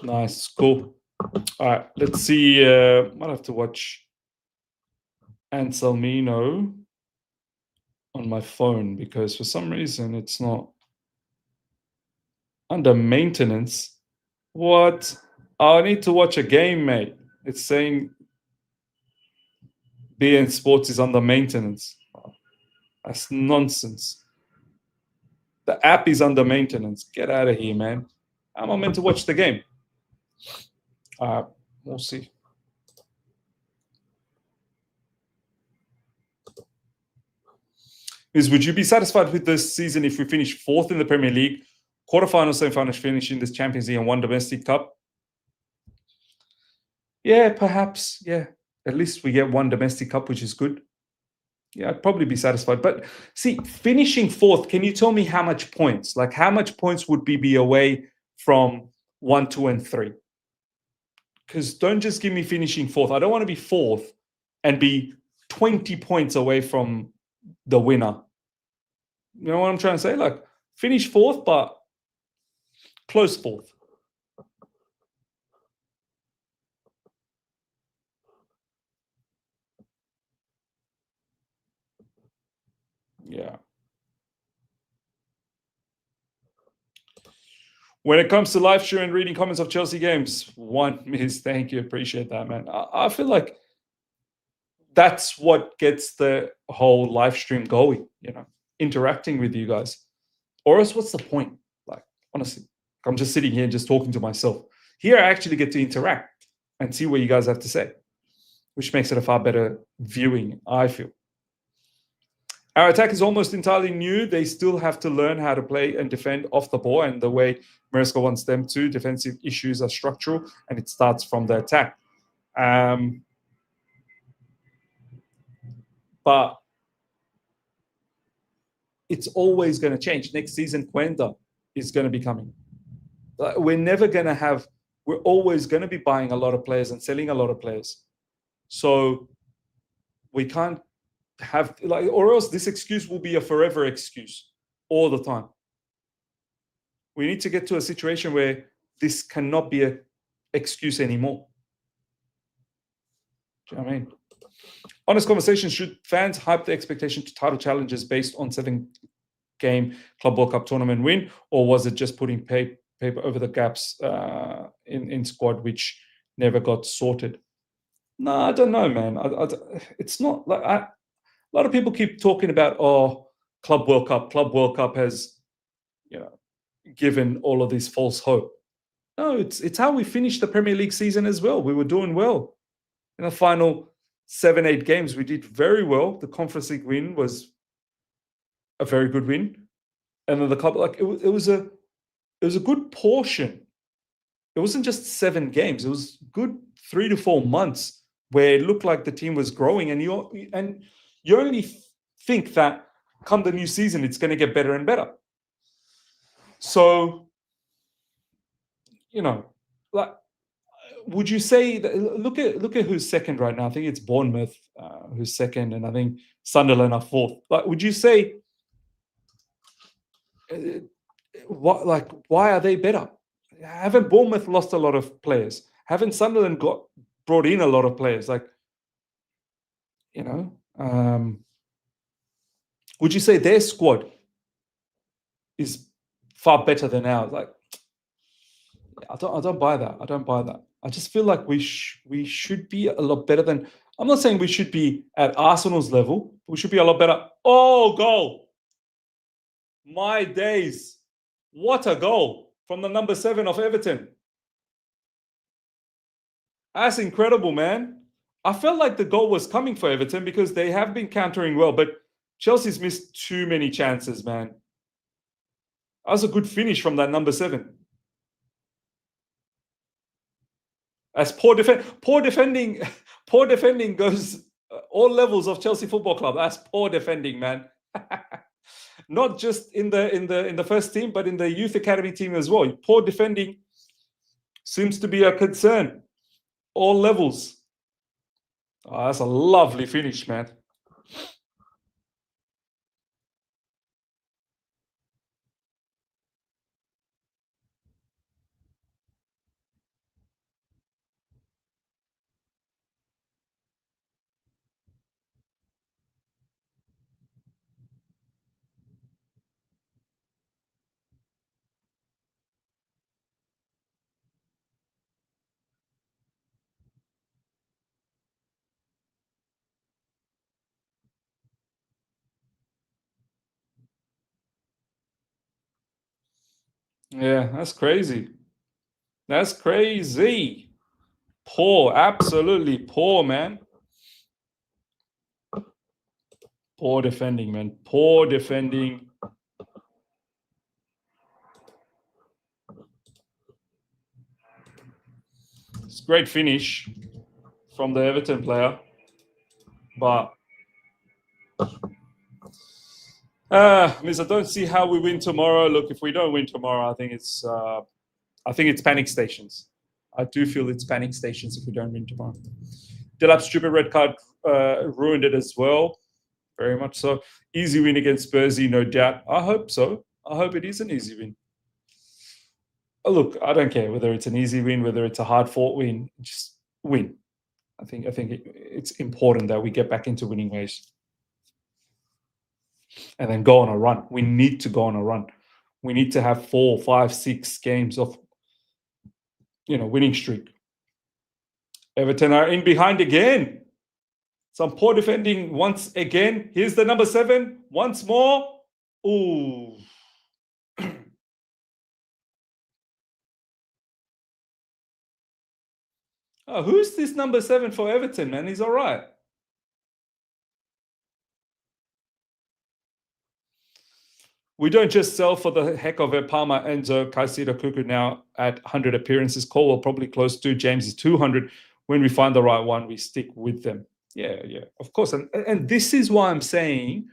Nice, cool. All right, let's see. Might have to watch Anselmino on my phone because for some reason it's not under maintenance. What? I need to watch a game, mate. It's saying BN Sports is under maintenance. That's nonsense. The app is under maintenance. Get out of here, man. How am I meant to watch the game? We'll see. Would you be satisfied with this season if we finish fourth in the Premier League, quarterfinals, semi-finals, finish in this Champions League and one domestic cup? Yeah, perhaps. Yeah, at least we get one domestic cup, which is good. Yeah, I'd probably be satisfied. But see, finishing fourth, can you tell me how much points? Like, how much points would be away from 1, 2, and 3? Because don't just give me finishing fourth. I don't want to be fourth and be 20 points away from the winner. You know what I'm trying to say? Like, finish fourth, but close fourth. Yeah. When it comes to live stream and reading comments of Chelsea games, one miss. Thank you. Appreciate that, man. I feel like that's what gets the whole live stream going, interacting with you guys. Or else, what's the point? Like, honestly, I'm just sitting here and just talking to myself. Here, I actually get to interact and see what you guys have to say, which makes it a far better viewing, I feel. Our attack is almost entirely new. They still have to learn how to play and defend off the ball, and the way Maresca wants them to. Defensive issues are structural, and it starts from the attack. But it's always going to change. Next season, Quenda is going to be coming. We're never going to have. We're always going to be buying a lot of players and selling a lot of players. So we can't have or else this excuse will be a forever excuse all the time. We need to get to a situation where this cannot be an excuse anymore. Do you know what I mean? Honest conversation, should fans hype the expectation to title challenges based on 7-game Club World Cup tournament win, or was it just putting paper over the gaps in squad which never got sorted? No, I don't know, man. It's not like a lot of people keep talking about, Club World Cup. Club World Cup has, given all of this false hope. No, it's how we finished the Premier League season as well. We were doing well. In the final 7-8 games, we did very well. The Conference League win was a very good win. And then the club, it was a good portion. It wasn't just 7 games. It was good 3 to 4 months where it looked like the team was growing, and you only think that come the new season it's going to get better and better. So, would you say that, look at who's second right now? I think it's Bournemouth who's second, and I think Sunderland are fourth. Would you say why are they better? Haven't Bournemouth lost a lot of players? Haven't Sunderland brought in a lot of players? Would you say their squad is far better than ours? I don't buy that. I don't buy that. I just feel like we should be a lot better than. I'm not saying we should be at Arsenal's level. But we should be a lot better. Oh, goal! My days! What a goal from the number 7 of Everton. That's incredible, man. I felt like the goal was coming for Everton because they have been countering well, but Chelsea's missed too many chances, man. That was a good finish from that number 7. As poor defending goes all levels of Chelsea Football Club. That's poor defending, man. Not just in the first team, but in the youth academy team as well. Poor defending seems to be a concern. All levels. Oh, that's a lovely finish, man. Yeah, that's crazy. That's crazy. Poor, absolutely poor, man. Poor defending, man. Poor defending. It's a great finish from the Everton player, but I don't see how we win tomorrow. Look, if we don't win tomorrow, I think it's panic stations. I do feel it's panic stations if we don't win tomorrow. Delap's stupid red card ruined it as well, very much so. Easy win against Spursy, no doubt. I hope so. I hope it is an easy win. Oh, look, I don't care whether it's an easy win, whether it's a hard fought win. Just win. I think it's important that we get back into winning ways and then go on a run. We need to go on a run. We need to have 4, 5, 6 games of winning streak. Everton are in behind again. Some poor defending once again. Here's the number 7 once more. Ooh. Oh, who's this number 7 for Everton, man? He's all right. We don't just sell for the heck of it. Palmer, Enzo, Caicedo, Cuckoo now at 100 appearances. Colwell probably close to. James is 200. When we find the right one, we stick with them. Yeah, of course. And this is why I'm saying,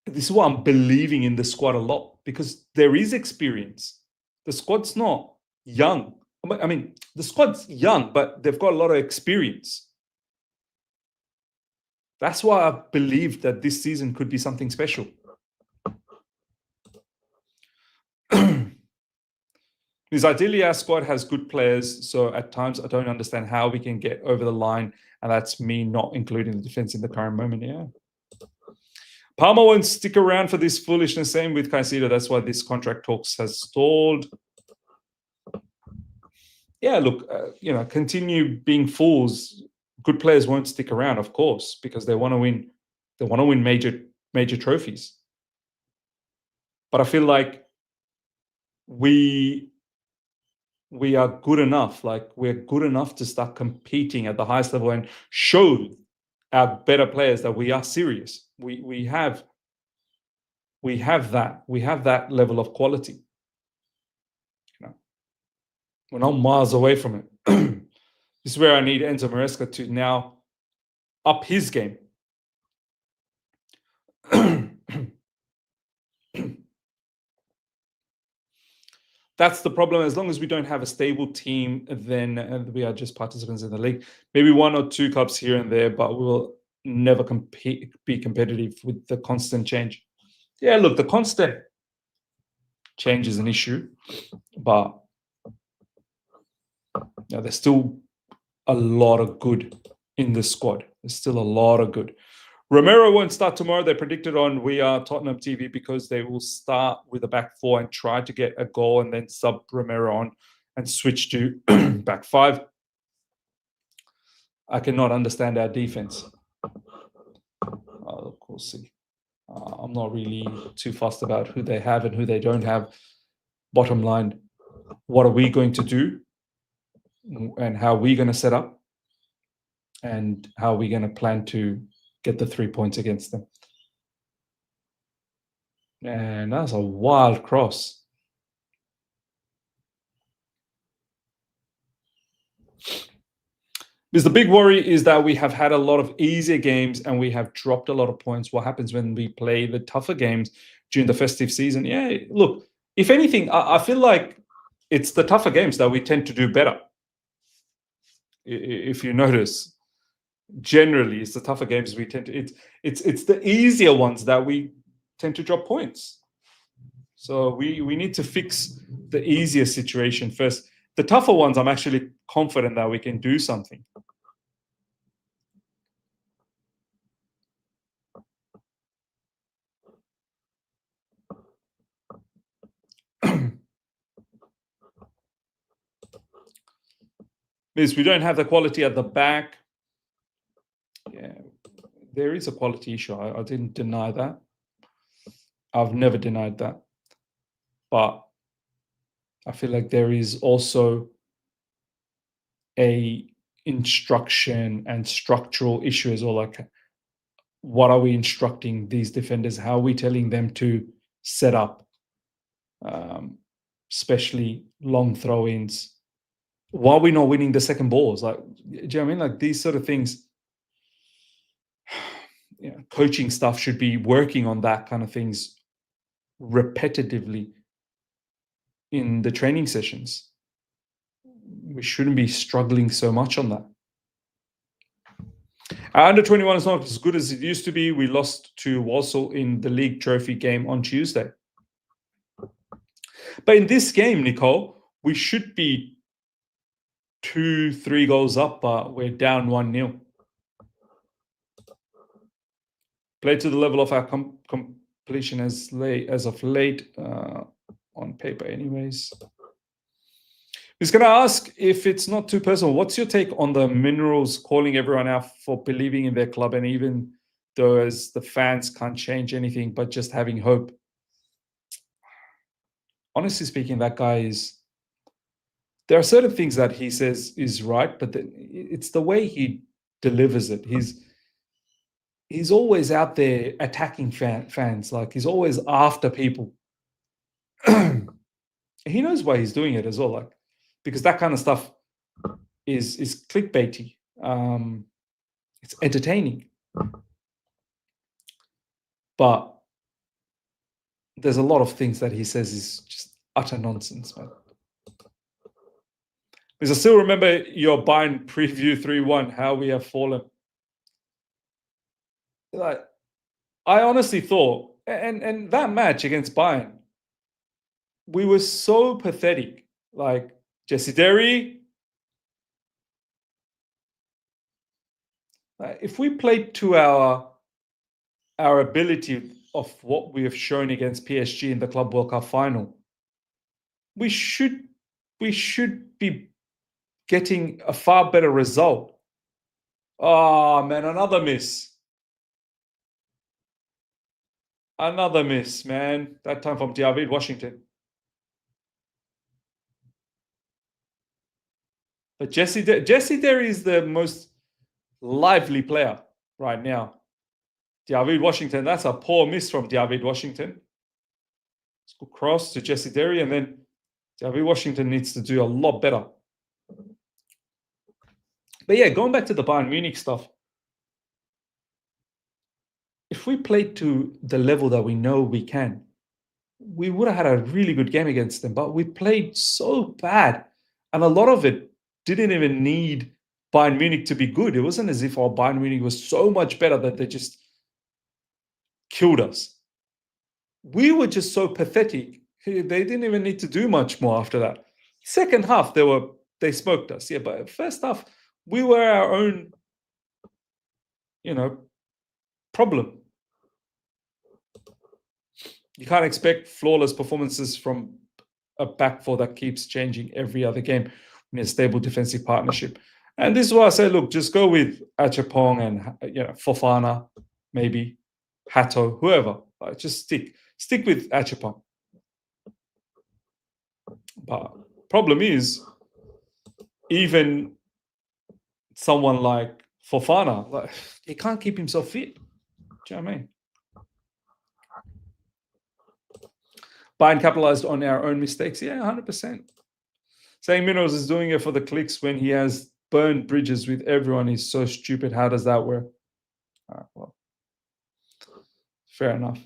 this is why I'm believing in the squad a lot, because there is experience. The squad's not young. I mean, the squad's young, but they've got a lot of experience. That's why I believe that this season could be something special. Because ideally our squad has good players, so at times I don't understand how we can get over the line, and that's me not including the defense in the current moment. Yeah, Palmer won't stick around for this foolishness. Same with Caicedo. That's why this contract talks has stalled. Yeah, look, continue being fools. Good players won't stick around, of course, because they want to win. They want to win major trophies. But I feel like we are good enough. Like, we're good enough to start competing at the highest level and show our better players that we are serious. We have that level of quality. We're not miles away from it. This is where I need Enzo Maresca to now up his game. That's the problem. As long as we don't have a stable team, then we are just participants in the league. Maybe 1 or 2 cups here and there, but we will never be competitive with the constant change. Yeah, look, the constant change is an issue, but there's still a lot of good in the squad. There's still a lot of good. Romero won't start tomorrow. They predicted on We Are Tottenham TV because they will start with a back 4 and try to get a goal and then sub Romero on and switch to back 5. I cannot understand our defense. We'll see. I'm not really too fussed about who they have and who they don't have. Bottom line, what are we going to do and how are we going to set up and how are we going to plan to get the 3 points against them? And that's a wild cross. Because the big worry is that we have had a lot of easier games and we have dropped a lot of points. What happens when we play the tougher games during the festive season? Yeah, look, if anything, I feel like it's the tougher games that we tend to do better. If you notice, generally, it's the tougher games we tend to. It's the easier ones that we tend to drop points. So we need to fix the easier situation first. The tougher ones, I'm actually confident that we can do something. Because we don't have the quality at the back. Yeah, there is a quality issue. I didn't deny that. I've never denied that. but I feel like there is also a instruction and structural issue as well. Like, what are we instructing these defenders? How are we telling them to set up, especially long throw-ins? Why are we not winning the second balls? Like, do you know what I mean? Like, these sort of things, coaching stuff should be working on that kind of things repetitively in the training sessions. We shouldn't be struggling so much on that. Our under 21 is not as good as it used to be. We lost to Walsall in the league trophy game on Tuesday. But in this game, Nicole, we should be 2-3 goals up, but we're down 1-0. Played to the level of our completion as of late, on paper anyways. He's going to ask, if it's not too personal, what's your take on the Minerals calling everyone out for believing in their club, and even though as the fans can't change anything but just having hope? Honestly speaking, that guy is... There are certain things that he says is right, but it's the way he delivers it. He's always out there attacking fans. Like, he's always after people. He knows why he's doing it as well. Like, because that kind of stuff is clickbaity. It's entertaining, but there's a lot of things that he says is just utter nonsense, man. Because I still remember your Bayern preview 3-1, how we have fallen. Like, I honestly thought, and that match against Bayern, we were so pathetic. Like, Jesse Derry, if we played to our ability of what we have shown against PSG in the Club World Cup final, we should be getting a far better result. Oh man, another miss. Another miss, man. That time from David Washington. But Jesse Derry is the most lively player right now. David Washington, that's a poor miss from David Washington. Let's go cross to Jesse Derry, and then David Washington needs to do a lot better. But yeah, going back to the Bayern Munich stuff, if we played to the level that we know we can, we would have had a really good game against them. But we played so bad, and a lot of it didn't even need Bayern Munich to be good. It wasn't as if our Bayern Munich was so much better that they just killed us. We were just so pathetic. They didn't even need to do much more after that. Second half, they smoked us. Yeah, but first half, we were our own, problem. You can't expect flawless performances from a back four that keeps changing every other game in a stable defensive partnership. And this is why I say, look, just go with Achapong and Fofana, maybe Hato, whoever. Just stick with Achapong. But problem is, even someone like Fofana, he can't keep himself fit. Do you know what I mean? Bayern capitalized on our own mistakes. Yeah, 100%. Saying Minerals is doing it for the clicks when he has burned bridges with everyone is so stupid. How does that work? All right, well, fair enough.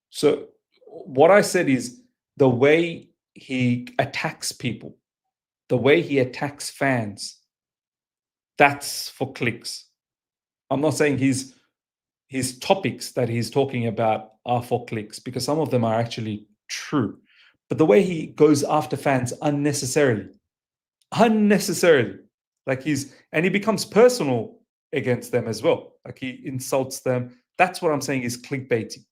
So what I said is the way he attacks people, the way he attacks fans, that's for clicks. I'm not saying his topics that he's talking about are for clicks, because some of them are actually true. But the way he goes after fans unnecessarily, like he becomes personal against them as well. Like, he insults them. That's what I'm saying is clickbaity.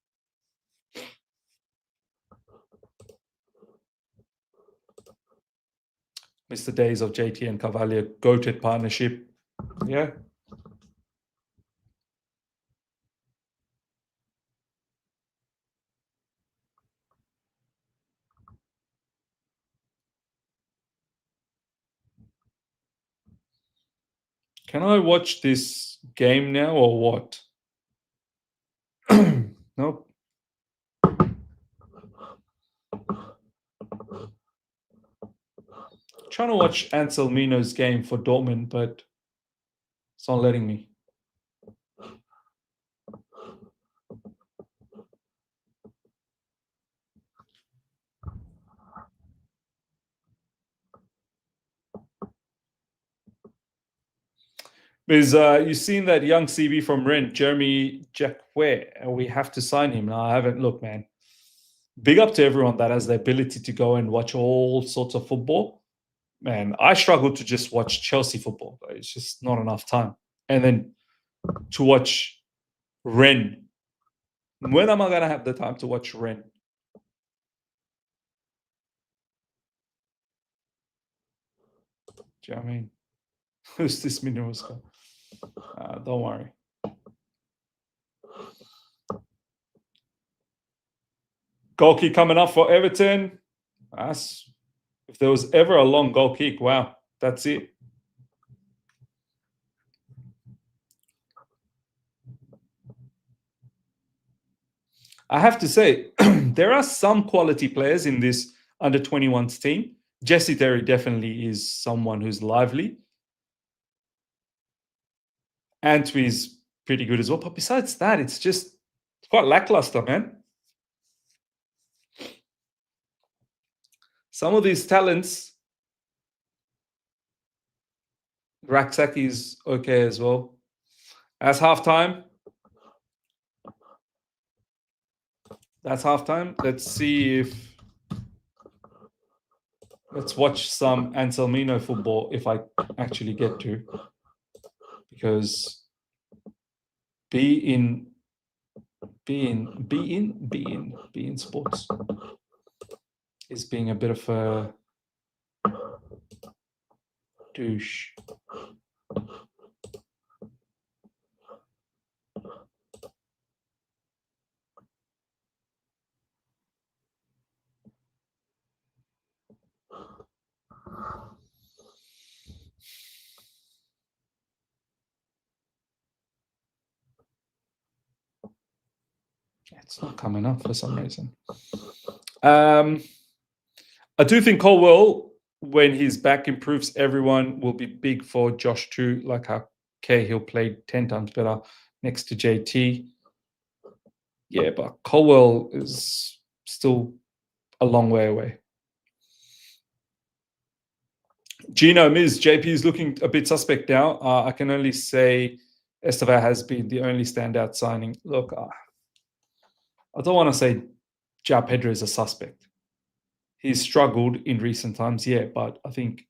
Mr. Days of JT and Cavalier, goated partnership. Yeah. Can I watch this game now or what? Nope. Trying to watch Anselmino's game for Dortmund, but it's not letting me. Because you've seen that young CB from Rennes, Jeremy Jacquet, and we have to sign him. Now, I haven't. Look, man, big up to everyone that has the ability to go and watch all sorts of football. Man, I struggle to just watch Chelsea football. It's just not enough time. And then to watch Rennes. When am I going to have the time to watch Rennes? Do you know what I mean? Who's this Minerals guy? Don't worry. Goal kick coming up for Everton. That's, if there was ever a long goal kick, wow, that's it. I have to say, there are some quality players in this under 21s team. Jesse Terry definitely is someone who's lively. Antwi is pretty good as well. But besides that, it's quite lackluster, man. Some of these talents, Raksaki is okay as well. As halftime. That's halftime. Let's watch some Anselmino football if I actually get to. Because be in sports is being a bit of a douche. It's not coming up for some reason. I do think Colwell, when his back improves, everyone will be big for Josh too. Like how Cahill played 10 times better next to JT. Yeah, but Colwell is still a long way away. Gino Miz, JP is looking a bit suspect now. I can only say Esteva has been the only standout signing. Look, I don't want to say João Pedro is a suspect. He's struggled in recent times, yeah, but I think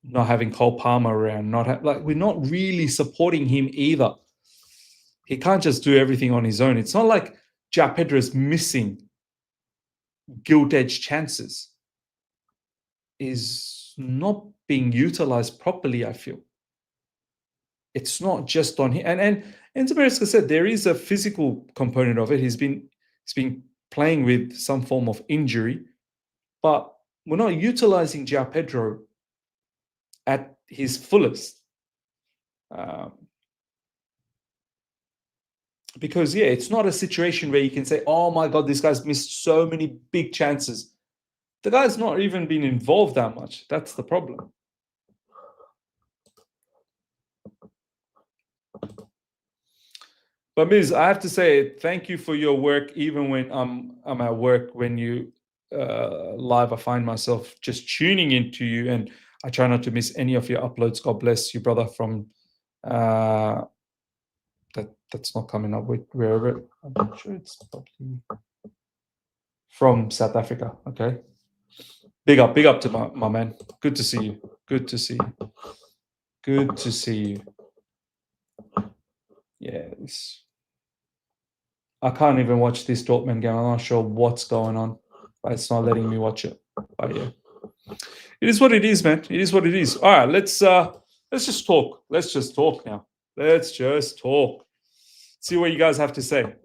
not having Cole Palmer around, we're not really supporting him either. He can't just do everything on his own. It's not like João Pedro is missing gilt-edged chances. Is not being utilized properly, I feel. It's not just on him. And Zabereska said there is a physical component of it. He's been playing with some form of injury, but we're not utilizing João Pedro at his fullest. Because, yeah, it's not a situation where you can say, oh my God, this guy's missed so many big chances. The guy's not even been involved that much. That's the problem. But Miz, I have to say, thank you for your work. Even when I'm at work, when you live, I find myself just tuning into you, and I try not to miss any of your uploads. God bless you, brother. From that's not coming up with wherever. I'm not sure it's probably from South Africa. Okay, big up to my man. Good to see you. Good to see you. Good to see you. Yeah, I can't even watch this Dortmund game. I'm not sure what's going on. But it's not letting me watch it. But yeah, it is what it is, man. It is what it is. All right, let's just talk. Let's just talk now. Let's just talk. See what you guys have to say.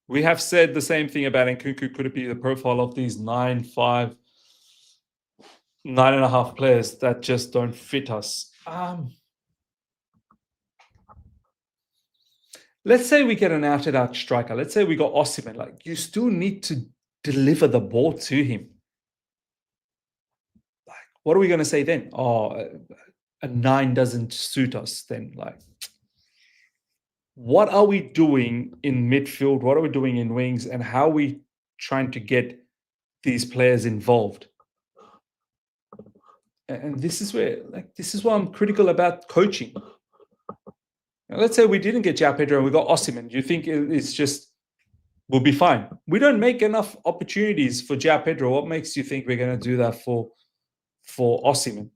We have said the same thing about Nkunku. Could it be the profile of these 9.5, 9.5 players that just don't fit us? Let's say we get an out-and-out striker. Let's say we got Osimhen. Like, you still need to deliver the ball to him. Like, what are we going to say then? Oh, a 9 doesn't suit us then. Like, what are we doing in midfield? What are we doing in wings? And how are we trying to get these players involved? And this is where, like, this is why I'm critical about coaching. Now, let's say we didn't get João Pedro and we got Osimhen. You think it's just, we'll be fine? We don't make enough opportunities for João Pedro. What makes you think we're going to do that for Osimhen?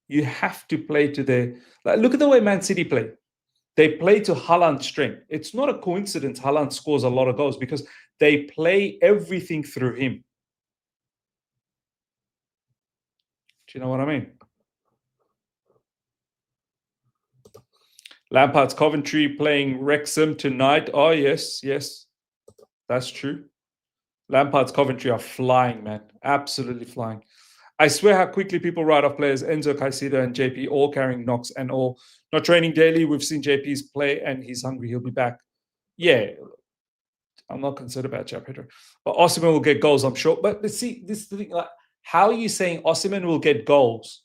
You have to play to their, like, look at the way Man City play. They play to Haaland's strength. It's not a coincidence Haaland scores a lot of goals because they play everything through him. Do you know what I mean? Lampard's Coventry playing Wrexham tonight. Oh, yes, that's true. Lampard's Coventry are flying, man. Absolutely flying. I swear how quickly people write off players. Enzo, Caicedo, and JP all carrying knocks and all. Not training daily. We've seen JP's play and he's hungry. He'll be back. Yeah, I'm not concerned about João Pedro. But Osimhen will get goals, I'm sure. But see, this is the thing. Like, how are you saying Osimhen will get goals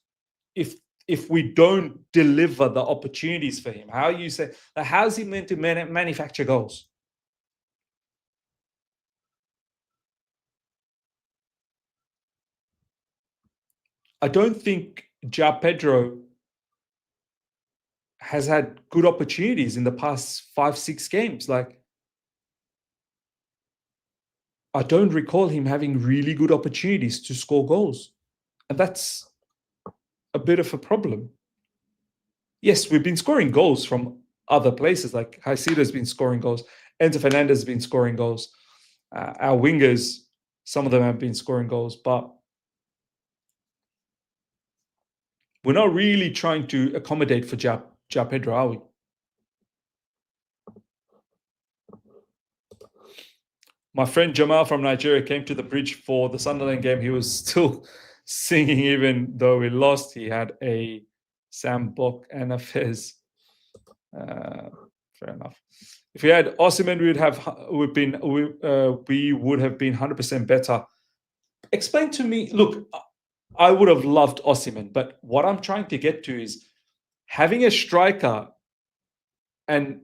if we don't deliver the opportunities for him? How are you saying, like, how is he meant to manufacture goals? I don't think João Pedro has had good opportunities in the past 5-6 games. Like, I don't recall him having really good opportunities to score goals. And that's a bit of a problem. Yes, we've been scoring goals from other places. Like, Caicedo's been scoring goals. Enzo Fernandez has been scoring goals. Our wingers, some of them have been scoring goals. But we're not really trying to accommodate for João Pedro, are we? My friend Jamal from Nigeria came to the bridge for the Sunderland game. He was still singing even though we lost. He had a Sam Bok and a Fez. Fair enough. If we had Osimhen, we would have been 100% better. Explain to me. Look, I would have loved Osimhen, but what I'm trying to get to is having a striker and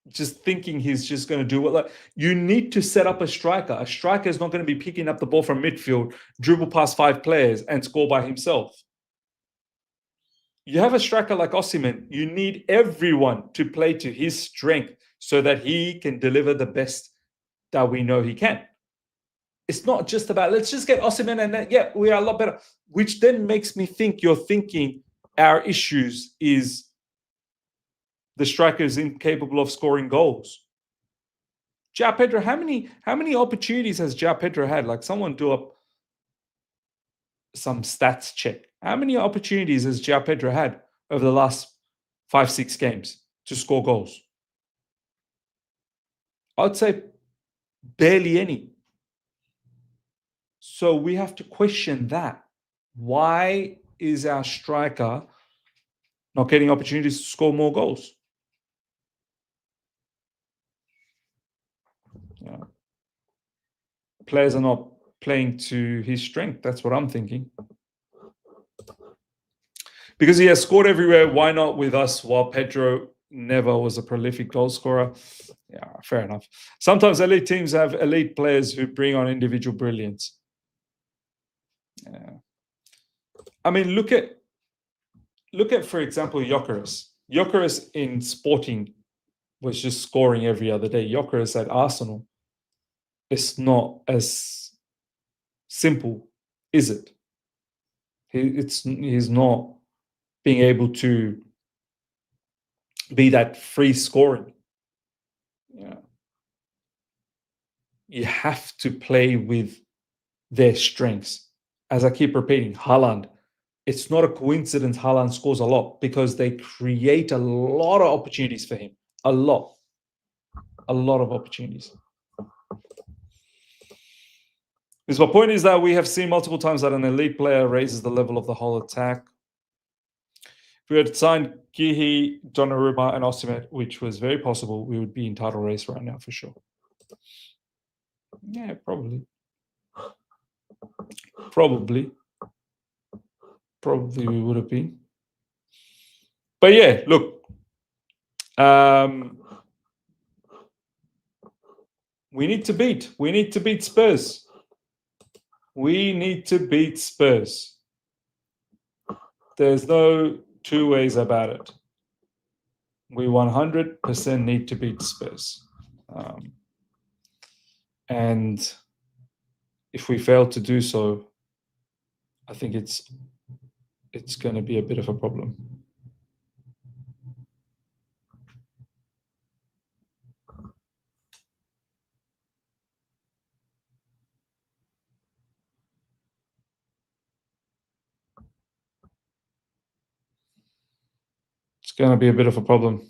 just thinking he's just going to do what, like, you need to set up a striker. A striker is not going to be picking up the ball from midfield, dribble past 5 players and score by himself. You have a striker like Osimhen, you need everyone to play to his strength so that he can deliver the best that we know he can. It's not just about, let's just get Osimhen and then, yeah, we are a lot better. Which then makes me think you're thinking our issues is the striker is incapable of scoring goals. João Pedro, how many opportunities has João Pedro had? Like, someone do up some stats check. How many opportunities has João Pedro had over the last 5-6 games to score goals? I'd say barely any. So we have to question that. Why is our striker not getting opportunities to score more goals? Yeah. Players are not playing to his strength. That's what I'm thinking. Because he has scored everywhere, why not with us while Pedro never was a prolific goal scorer? Yeah, fair enough. Sometimes elite teams have elite players who bring on individual brilliance. Yeah. I mean, look at, for example, Gyökeres. Gyökeres in Sporting was just scoring every other day. Gyökeres at Arsenal, it's not as simple, is it? He's not being able to be that free scoring. Yeah. You have to play with their strengths. As I keep repeating, Haaland, it's not a coincidence Haaland scores a lot because they create a lot of opportunities for him. A lot. a lot of opportunities. Because my point is that we have seen multiple times that an elite player raises the level of the whole attack. If we had signed Gihi, Donnarumma, and Osimhen, which was very possible, we would be in title race right now for sure. Yeah, probably. Probably we would have been. But yeah, look. We need to beat Spurs. We need to beat Spurs. There's no two ways about it. We 100% need to beat Spurs. And if we fail to do so, I think it's going to be a bit of a problem. It's going to be a bit of a problem.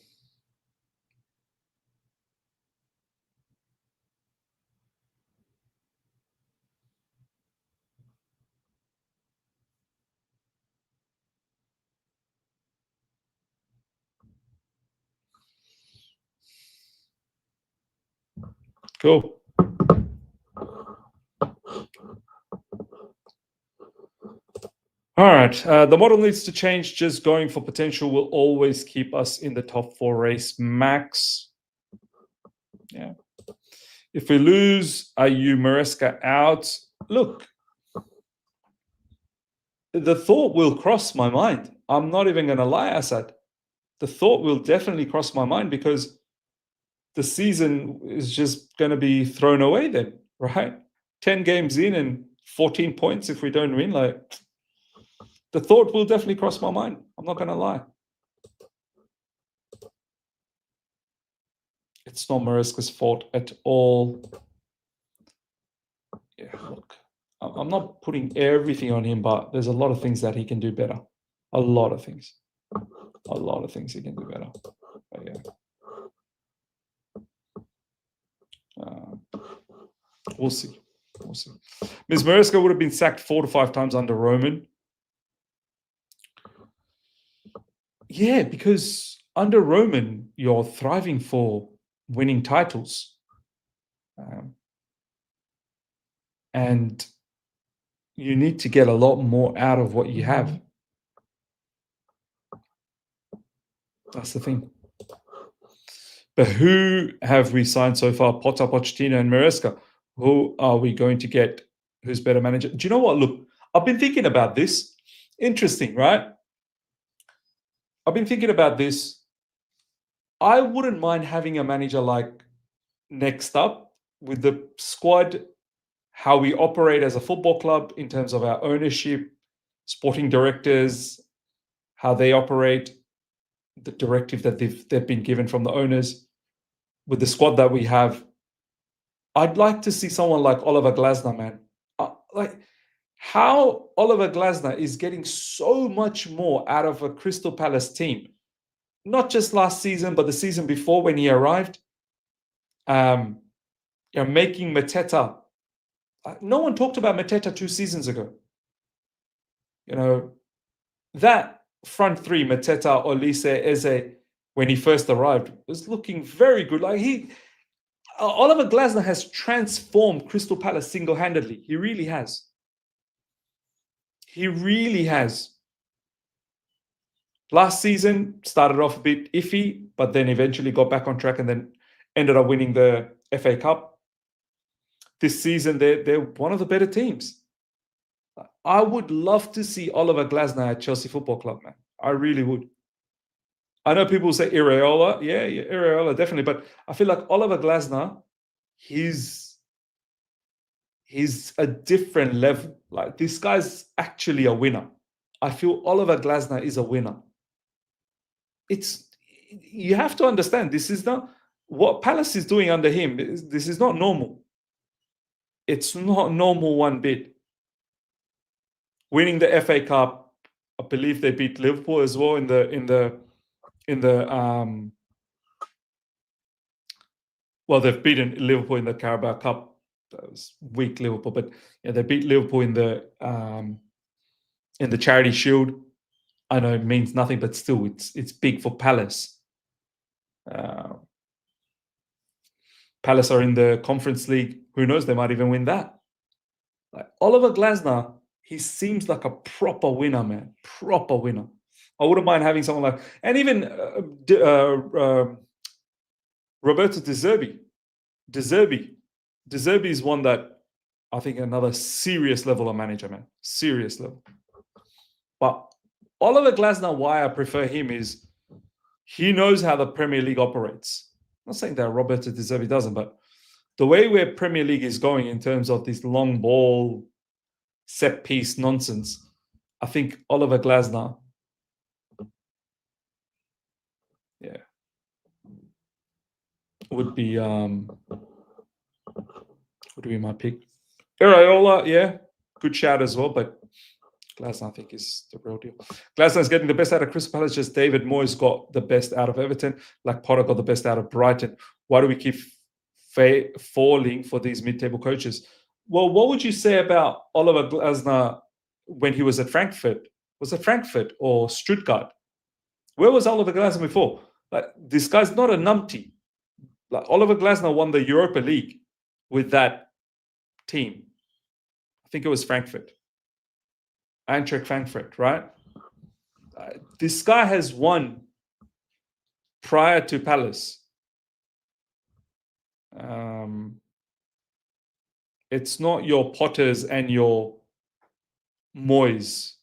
Cool. All right. The model needs to change. Just going for potential will always keep us in the top 4 race max. Yeah. If we lose Ayew Maresca out, look, the thought will cross my mind. I'm not even going to lie, Asad. The thought will definitely cross my mind because the season is just going to be thrown away then, right? 10 games in and 14 points if we don't win. Like, the thought will definitely cross my mind. I'm not going to lie. It's not Maresca's fault at all. Yeah, look, I'm not putting everything on him, but there's a lot of things that he can do better. A lot of things. A lot of things he can do better. But yeah. We'll see. We'll see. Ms. Maresca would have been sacked 4 to 5 times under Roman. Yeah, because under Roman, you're thriving for winning titles. And you need to get a lot more out of what you have. That's the thing. But who have we signed so far? Potter, Pochettino, and Maresca. Who are we going to get? Who's better manager? Do you know what? Look, I've been thinking about this. Interesting, right? I've been thinking about this. I wouldn't mind having a manager like next up with the squad, how we operate as a football club in terms of our ownership, sporting directors, how they operate, the directive that they've been given from the owners, with the squad that we have. I'd like to see someone like Oliver Glasner, man. Like how Oliver Glasner is getting so much more out of a Crystal Palace team, not just last season, but the season before when he arrived. You're making Mateta. No one talked about Mateta 2 seasons ago. You know, that front three, Mateta, Olise, Eze, when he first arrived, was looking very good. Like Oliver Glasner has transformed Crystal Palace single-handedly. He really has. He really has. Last season started off a bit iffy, but then eventually got back on track and then ended up winning the FA Cup. This season, they're one of the better teams. I would love to see Oliver Glasner at Chelsea Football Club, man. I really would. I know people say Iraola. Yeah, Iraola, definitely. But I feel like Oliver Glasner, he's a different level. Like, this guy's actually a winner. I feel Oliver Glasner is a winner. You have to understand, this is not what Palace is doing under him. This is not normal. It's not normal one bit. Winning the FA Cup, I believe they beat Liverpool as well in the Well, they've beaten Liverpool in the Carabao Cup. That was weak Liverpool, but yeah, they beat Liverpool in the Charity Shield. I know it means nothing, but still, it's big for Palace. Uh, Palace are in the Conference League. Who knows? They might even win that. Like Oliver Glasner, he seems like a proper winner, man. Proper winner. I wouldn't mind having someone like, and even Roberto De Zerbi. De Zerbi. De Zerbi is one that I think another serious level of manager, man. Serious level. But Oliver Glasner, why I prefer him is he knows how the Premier League operates. I'm not saying that Roberto De Zerbi doesn't, but the way where Premier League is going in terms of this long ball, set piece nonsense, I think Oliver Glasner, yeah, would be my pick. Iraola, yeah, good shout as well, but Glasner, I think, is the real deal. Glasner is getting the best out of Crystal Palace. Just David Moyes got the best out of Everton. Like Potter got the best out of Brighton. Why do we keep falling for these mid-table coaches? Well, what would you say about Oliver Glasner when he was at Frankfurt? Was it Frankfurt or Stuttgart? Where was Oliver Glasner before? Like, this guy's not a numpty. Like, Oliver Glasner won the Europa League with that team. I think it was Frankfurt. Eintracht Frankfurt, right? This guy has won prior to Palace. It's not your Potters and your Moyes.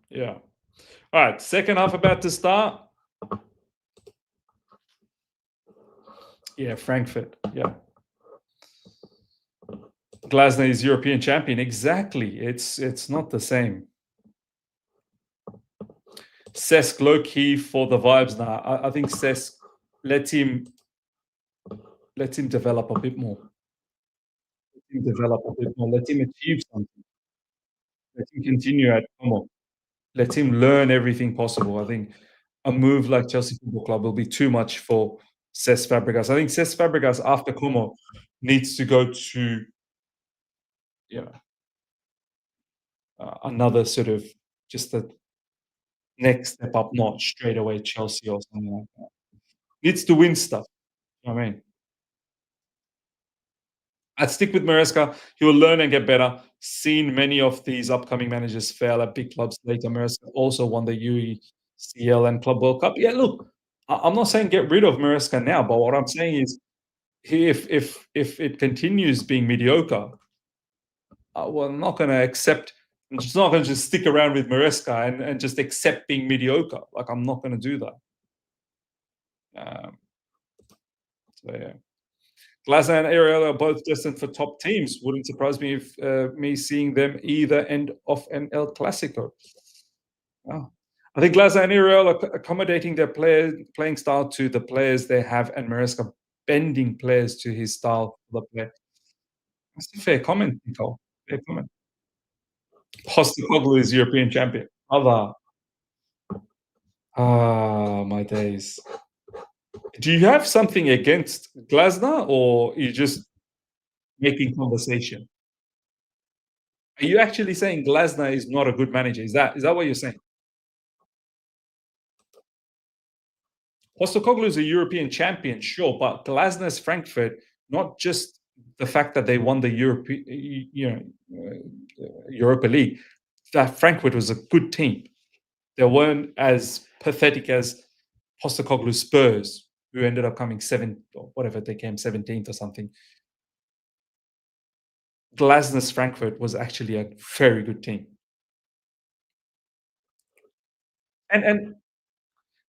Yeah. All right. Second half about to start. Yeah, Frankfurt. Yeah. Glasner is European champion. Exactly. It's not the same. Cesc low key for the vibes now. I think Cesc, let him develop a bit more. Let him develop a bit more. Let him achieve something. Let him continue at Como. Let him learn everything possible. I think a move like Chelsea Football Club will be too much for Cesc Fabregas. I think Cesc Fabregas after Como needs to go to, you know, another sort of just the next step up notch straight away, Chelsea or something like that. Needs to win stuff. You know what I mean? I'd stick with Maresca. He will learn and get better. Seen many of these upcoming managers fail at big clubs later. Maresca also won the UECL and Club World Cup. Yeah, look, I'm not saying get rid of Maresca now, but what I'm saying is, if it continues being mediocre, well, I'm not going to accept. I'm just not going to just stick around with Maresca and just accept being mediocre. Like, I'm not going to do that. So yeah. Glasner and Ariel are both destined for top teams. Wouldn't surprise me if me seeing them either end of an El Clasico. Oh. I think Glasner and Ariel are accommodating their playing style to the players they have, and Maresca bending players to his style for the play. That's a fair comment, Nicole. Fair comment. Postecoglou is European champion. Other. Ah, my days. Do you have something against Glasner, or you just making conversation? Are you actually saying Glasner is not a good manager? Is that what you're saying? Postecoglou is a European champion, sure, but Glasner's Frankfurt, not just the fact that they won the Europa League. That Frankfurt was a good team. They weren't as pathetic as Postecoglou Spurs, who ended up coming seventh or whatever they came 17th or something. Glasner's Frankfurt was actually a very good team. And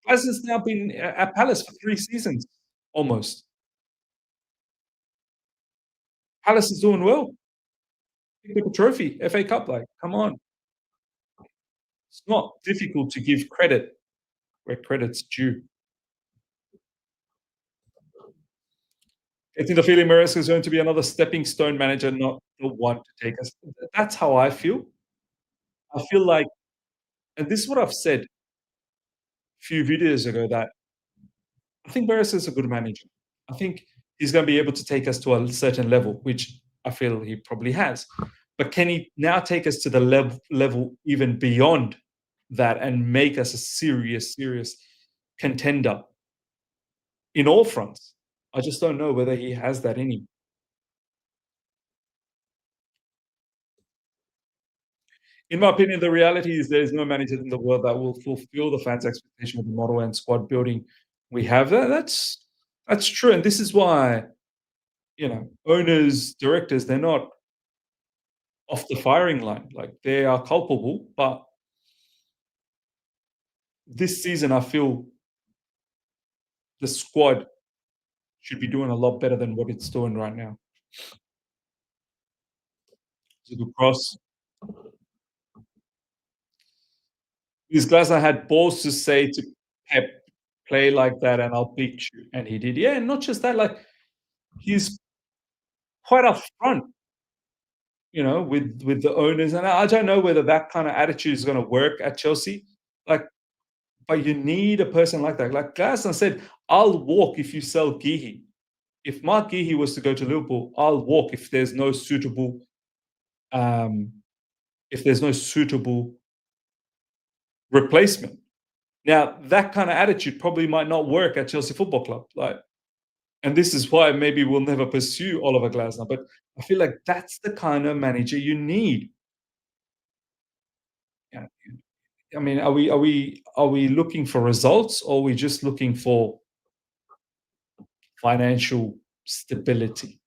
Glasner's now been at Palace for 3 seasons. almost. Palace is doing well. Picked up a trophy, FA Cup, like, come on. It's not difficult to give credit where credit's due. I think the feeling Maresca is going to be another stepping stone manager, not the one to take us. That's how I feel. I feel like, and this is what I've said a few videos ago, that I think Maresca is a good manager. I think he's going to be able to take us to a certain level, which I feel he probably has. But can he now take us to the level even beyond that and make us a serious, serious contender in all fronts? I just don't know whether he has that in him. In my opinion, the reality is there's no manager in the world that will fulfill the fans' expectation with the model and squad building we have. That's true, and this is why, owners, directors, they're not off the firing line. Like, they are culpable, but this season I feel the squad should be doing a lot better than what it's doing right now. It's a good cross. Because Glasner had balls to say to Pep, "Play like that and I'll beat you," and he did. Yeah, and not just that, like, he's quite upfront, with the owners, and I don't know whether that kind of attitude is gonna work at Chelsea. Like, but you need a person like that. Like Glasner said, "I'll walk if you sell Gehi." If Mark Gehi was to go to Liverpool, I'll walk um, if there's no suitable replacement. Now, that kind of attitude probably might not work at Chelsea Football Club. Like, and this is why maybe we'll never pursue Oliver Glasner. But I feel like that's the kind of manager you need. Yeah. I mean, are we looking for results, or are we just looking for financial stability?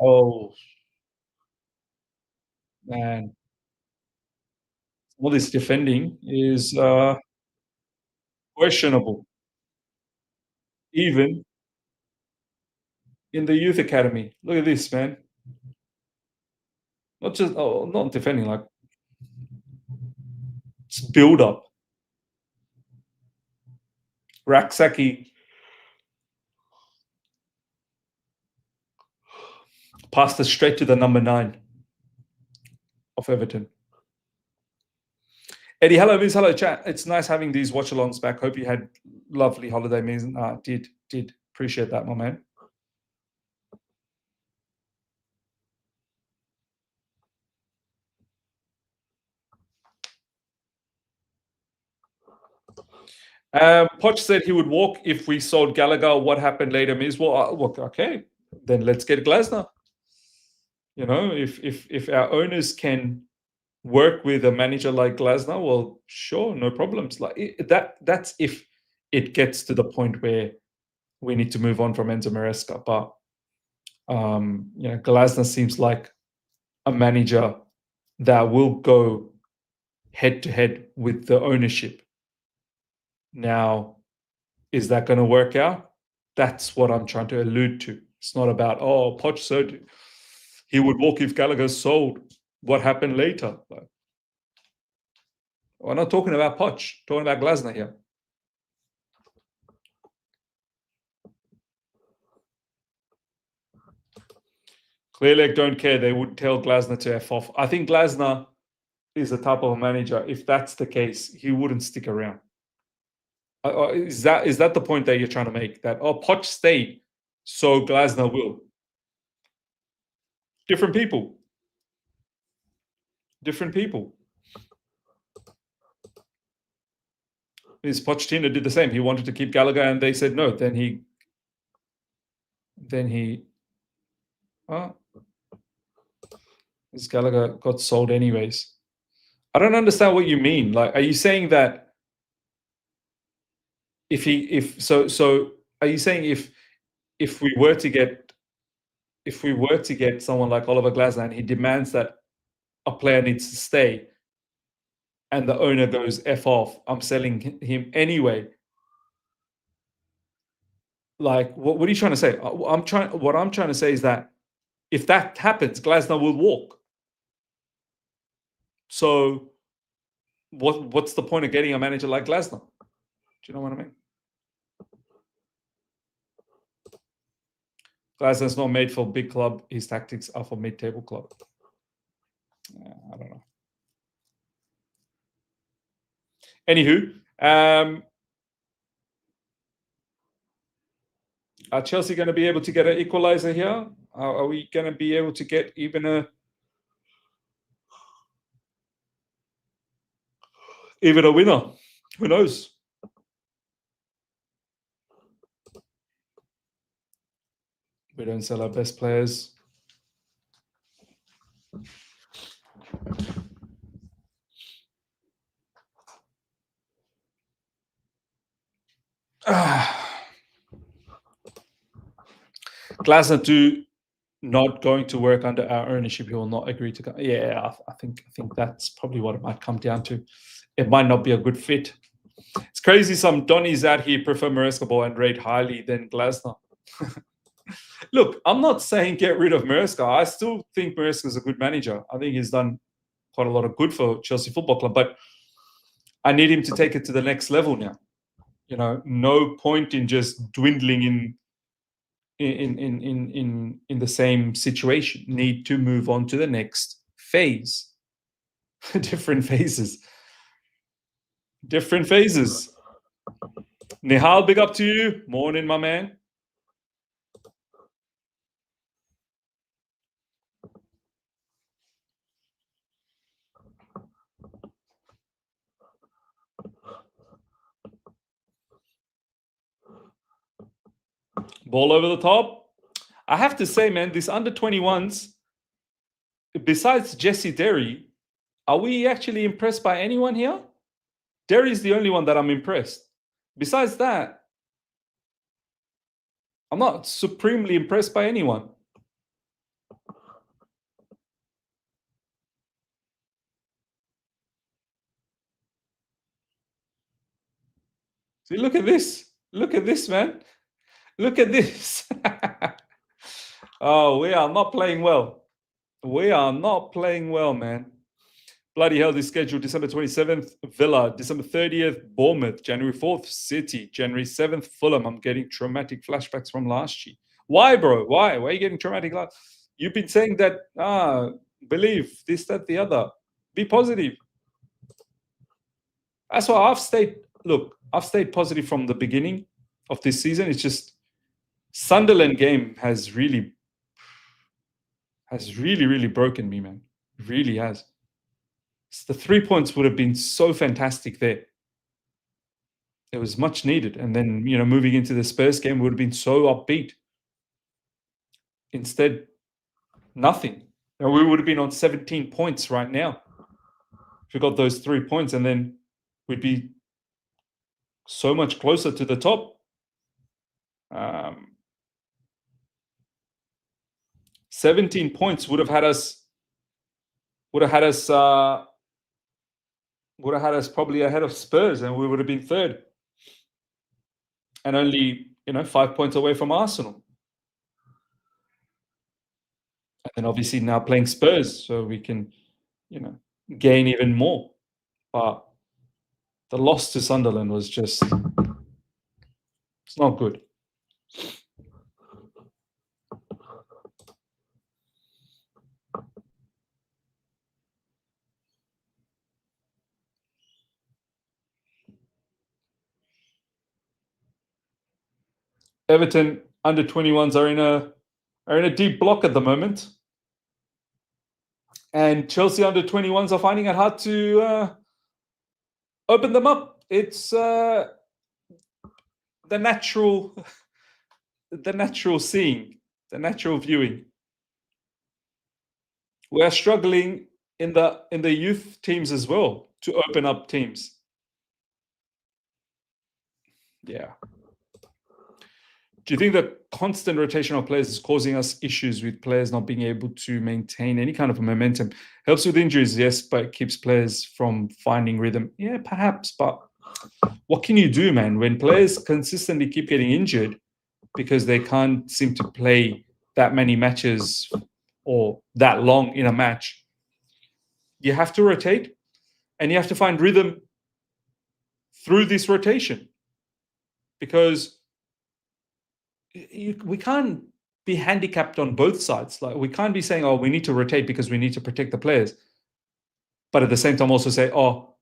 Oh man, all this defending is questionable. Even in the youth academy, look at this, man. Not just not defending, like, it's build up. Raksaki passed it straight to the number 9 of Everton. Eddie, hello, Miss, hello, chat. It's nice having these watch alongs back. Hope you had lovely holiday, Miss. Did appreciate that, my man. Poch said he would walk if we sold Gallagher. What happened later, Miss? Well, look, okay, then let's get Glasner. If our owners can work with a manager like Glasner, well, sure, no problems. Like that's if it gets to the point where we need to move on from Enzo Maresca. But Glasner seems like a manager that will go head to head with the ownership. Now, is that going to work out? That's what I'm trying to allude to. It's not about, oh, Poch said he would walk if Gallagher sold. What happened later? Like, we're not talking about Poch, talking about Glasner here. Clearlake don't care. They would tell Glasner to F off. I think Glasner is the type of manager, if that's the case, he wouldn't stick around. Is that the point that you're trying to make? That, Poch stayed, so Glasner will. Different people. Different people. Is Pochettino did the same. He wanted to keep Gallagher, and they said no. Then he. This Gallagher got sold anyways. I don't understand what you mean. Like, are you saying that are you saying if we were to get if we were to get someone like Oliver Glasner and he demands that a player needs to stay, and the owner goes F off, I'm selling him anyway. Like, what are you trying to say? What I'm trying to say is that if that happens, Glasner will walk. So what's the point of getting a manager like Glasner? Do you know what I mean? Glasner's not made for big club. His tactics are for mid-table club. I don't know. Anywho, are Chelsea going to be able to get an equalizer here? Are we going to be able to get even a winner? Who knows? We don't sell our best players. Glasner too, not going to work under our ownership. He will not agree to. Yeah, I think that's probably what it might come down to. It might not be a good fit. It's crazy. Some Donnies out here prefer Maresca and rate highly than Glasner. Look, I'm not saying get rid of Maresca. I still think Maresca is a good manager. I think he's done quite a lot of good for Chelsea Football Club, but I need him to take it to the next level now. You know, no point in just dwindling in the same situation. Need to move on to the next phase. Different phases. Nihal, big up to you. Morning, my man. Ball over the top. I have to say, man, this under 21s, besides Jesse Derry, are we actually impressed by anyone here? Derry's the only one that I'm impressed. Besides that, I'm not supremely impressed by anyone. See, look at this. Look at this, man. Look at this. Oh, we are not playing well. We are not playing well, man. Bloody hell, this schedule, December 27th, Villa, December 30th, Bournemouth, January 4th, City, January 7th, Fulham. I'm getting traumatic flashbacks from last year. Why, bro? Why? Why are you getting traumatic? You've been saying that, believe, this, that, the other. Be positive. That's why I've stayed positive from the beginning of this season. It's just Sunderland game has really broken me, man. It really has. The 3 points would have been so fantastic there. It was much needed. And then, moving into the Spurs game would have been so upbeat. Instead, nothing. We would have been on 17 points right now if we got those 3 points, and then we'd be so much closer to the top. 17 points would have had us probably ahead of Spurs, and we would have been third, and only 5 points away from Arsenal. And obviously now playing Spurs, so we can gain even more. But the loss to Sunderland was just, it's not good. Everton under 21s are in a deep block at the moment, and Chelsea under 21s are finding it hard to open them up. It's the natural seeing, the natural viewing. We are struggling in the youth teams as well to open up teams. Yeah. Do you think the constant rotation of players is causing us issues with players not being able to maintain any kind of a momentum? Helps with injuries, yes, but it keeps players from finding rhythm. Yeah, perhaps, but what can you do, man? When players consistently keep getting injured because they can't seem to play that many matches or that long in a match, you have to rotate and you have to find rhythm through this rotation because we can't be handicapped on both sides. Like we can't be saying, "Oh, we need to rotate because we need to protect the players," but at the same time also say, "Oh,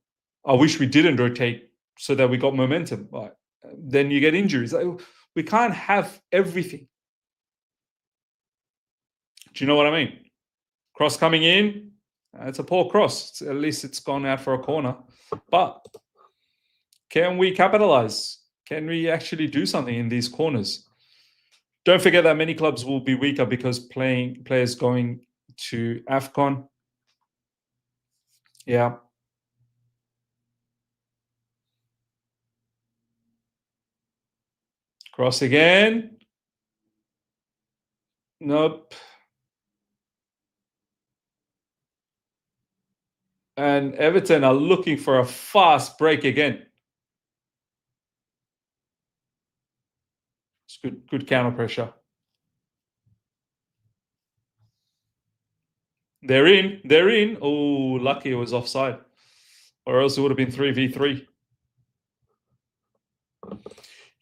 I wish we didn't rotate so that we got momentum." Like, then you get injuries. Like, we can't have everything. Do you know what I mean? Cross coming in, it's a poor cross. At least it's gone out for a corner. But can we capitalize? Can we actually do something in these corners? Don't forget that many clubs will be weaker because players going to AFCON. Yeah. Cross again. Nope. And Everton are looking for a fast break again. It's good counter pressure. They're in. They're in. Oh, lucky it was offside. Or else it would have been 3v3.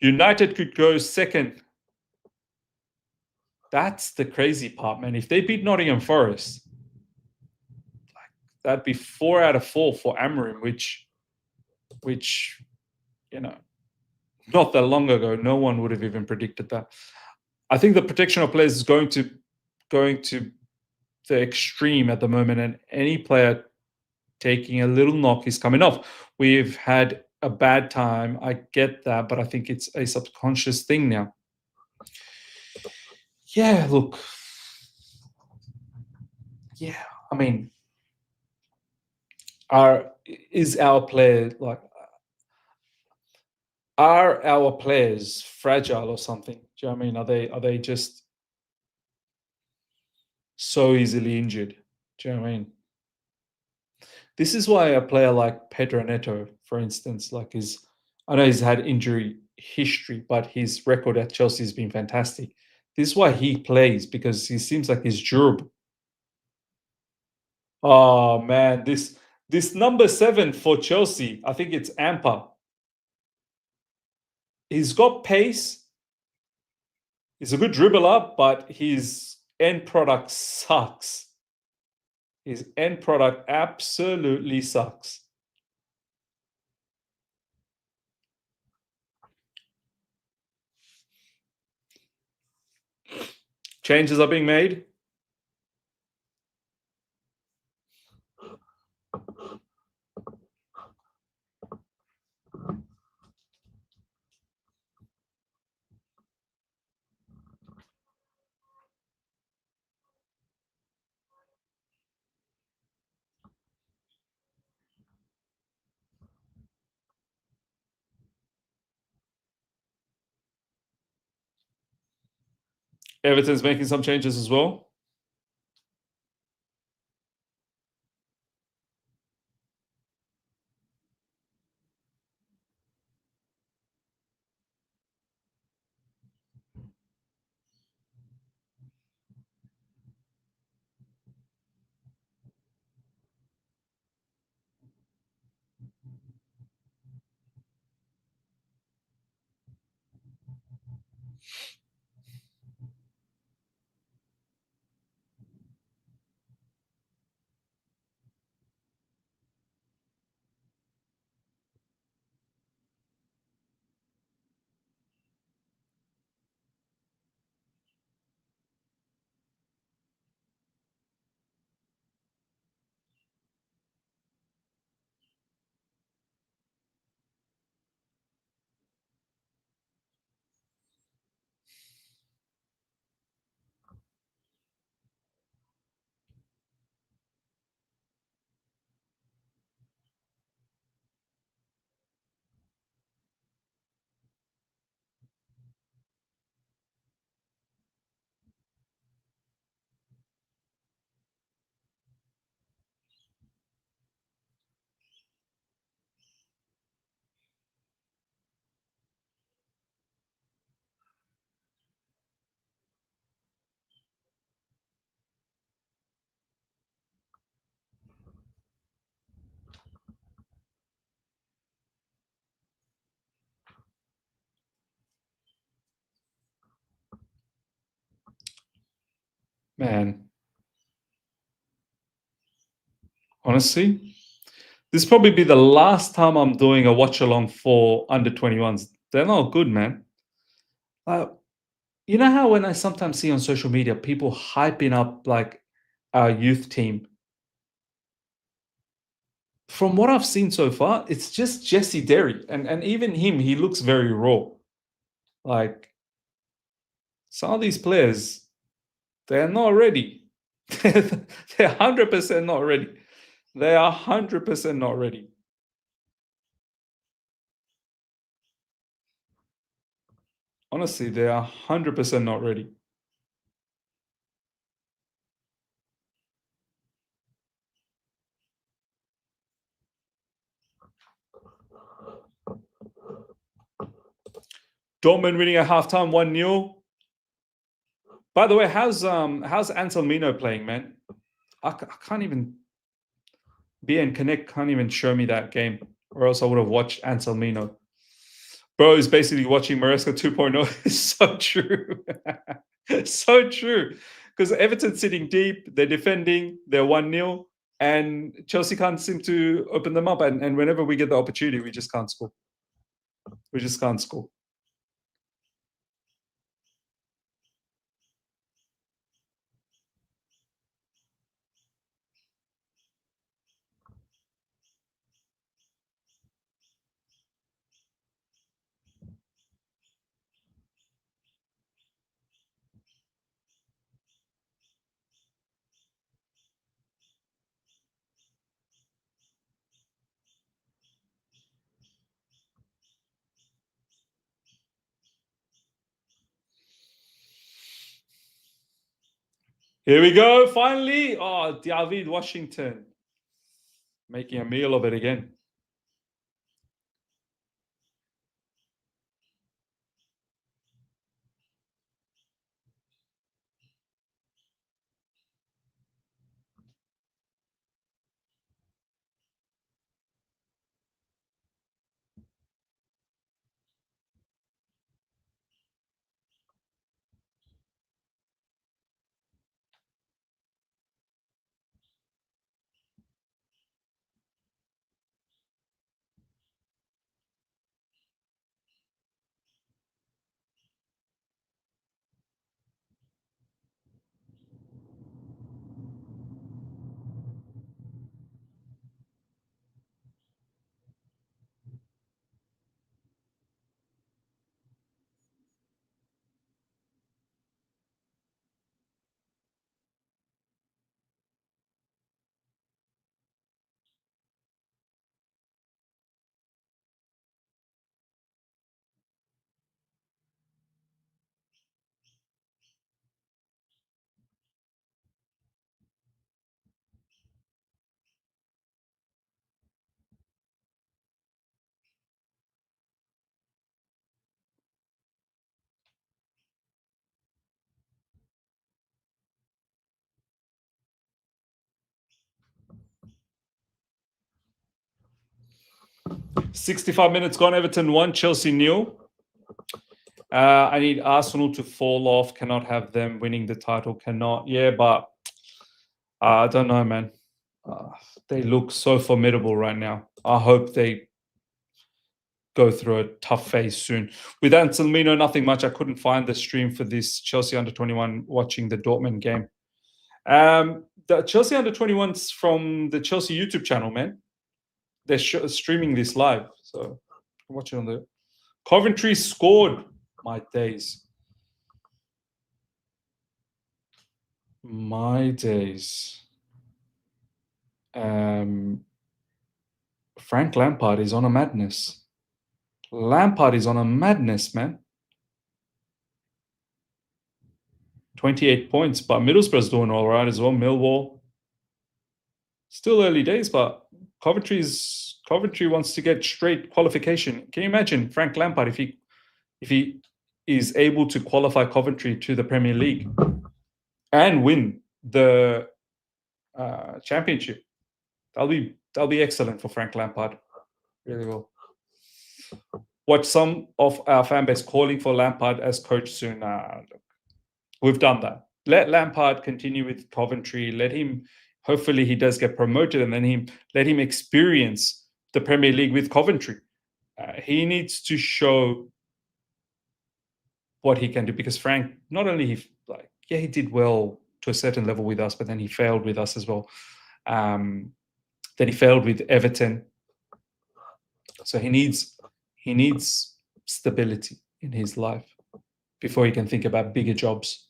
United could go second. That's the crazy part, man. If they beat Nottingham Forest, that'd be 4 out of 4 for Amorim, which you know, not that long ago, no one would have even predicted that. I think the protection of players is going to the extreme at the moment, and any player taking a little knock is coming off. We've had a bad time. I get that, but I think it's a subconscious thing now. Yeah, look. Yeah, I mean, is our player like are our players fragile or something? Do you know what I mean? Are they just so easily injured? Do you know what I mean? This is why a player like Pedro Neto, for instance, I know he's had injury history, but his record at Chelsea has been fantastic. This is why he plays because he seems like he's durable. Oh man, this number 7 for Chelsea, I think it's Ampa. He's got pace. He's a good dribbler, but his end product sucks. His end product absolutely sucks. Changes are being made. Everton's making some changes as well. Man, honestly, this probably be the last time I'm doing a watch along for under 21s. They're not good, man. You know how when I sometimes see on social media people hyping up like our youth team. From what I've seen so far, it's just Jesse Derry, and even him, he looks very raw. Like some of these players, they're not ready. They're 100% not ready. They are 100% not ready. Honestly, they are 100% not ready. Dortmund winning at halftime 1-0. By the way, how's Anselmino playing, man? I can't even BN Connect can't even show me that game, or else I would have watched Anselmino. Bro is basically watching Maresca 2.0. It's so true. So true. Because Everton's sitting deep, they're defending, they're 1-0, and Chelsea can't seem to open them up. And whenever we get the opportunity, we just can't score. We just can't score. Here we go, finally. Oh, David Washington making a meal of it again. "65 minutes gone. Everton 1, Chelsea 0. I need Arsenal to fall off. Cannot have them winning the title. Cannot. Yeah, but I don't know, man. They look so formidable right now. I hope they go through a tough phase soon. With Anselmino, nothing much. I couldn't find the stream for this Chelsea under 21 watching the Dortmund game. The Chelsea under 21s from the Chelsea YouTube channel, man. They're streaming this live, so watch it on the. Coventry scored. My days. My days. Frank Lampard is on a madness. Lampard is on a madness, man. 28 points, but Middlesbrough's doing all right as well. Millwall. Still early days, but Coventry wants to get straight qualification. Can you imagine Frank Lampard if he is able to qualify Coventry to the Premier League and win the championship? That'll be excellent for Frank Lampard. Really will. Watch some of our fan base calling for Lampard as coach soon. Look, we've done that. let Lampard continue with Coventry. Let him. Hopefully, he does get promoted, and then let him experience the Premier League with Coventry. He needs to show what he can do, because Frank, not only he did well to a certain level with us, but then he failed with us as well. Then he failed with Everton. So he needs stability in his life before he can think about bigger jobs.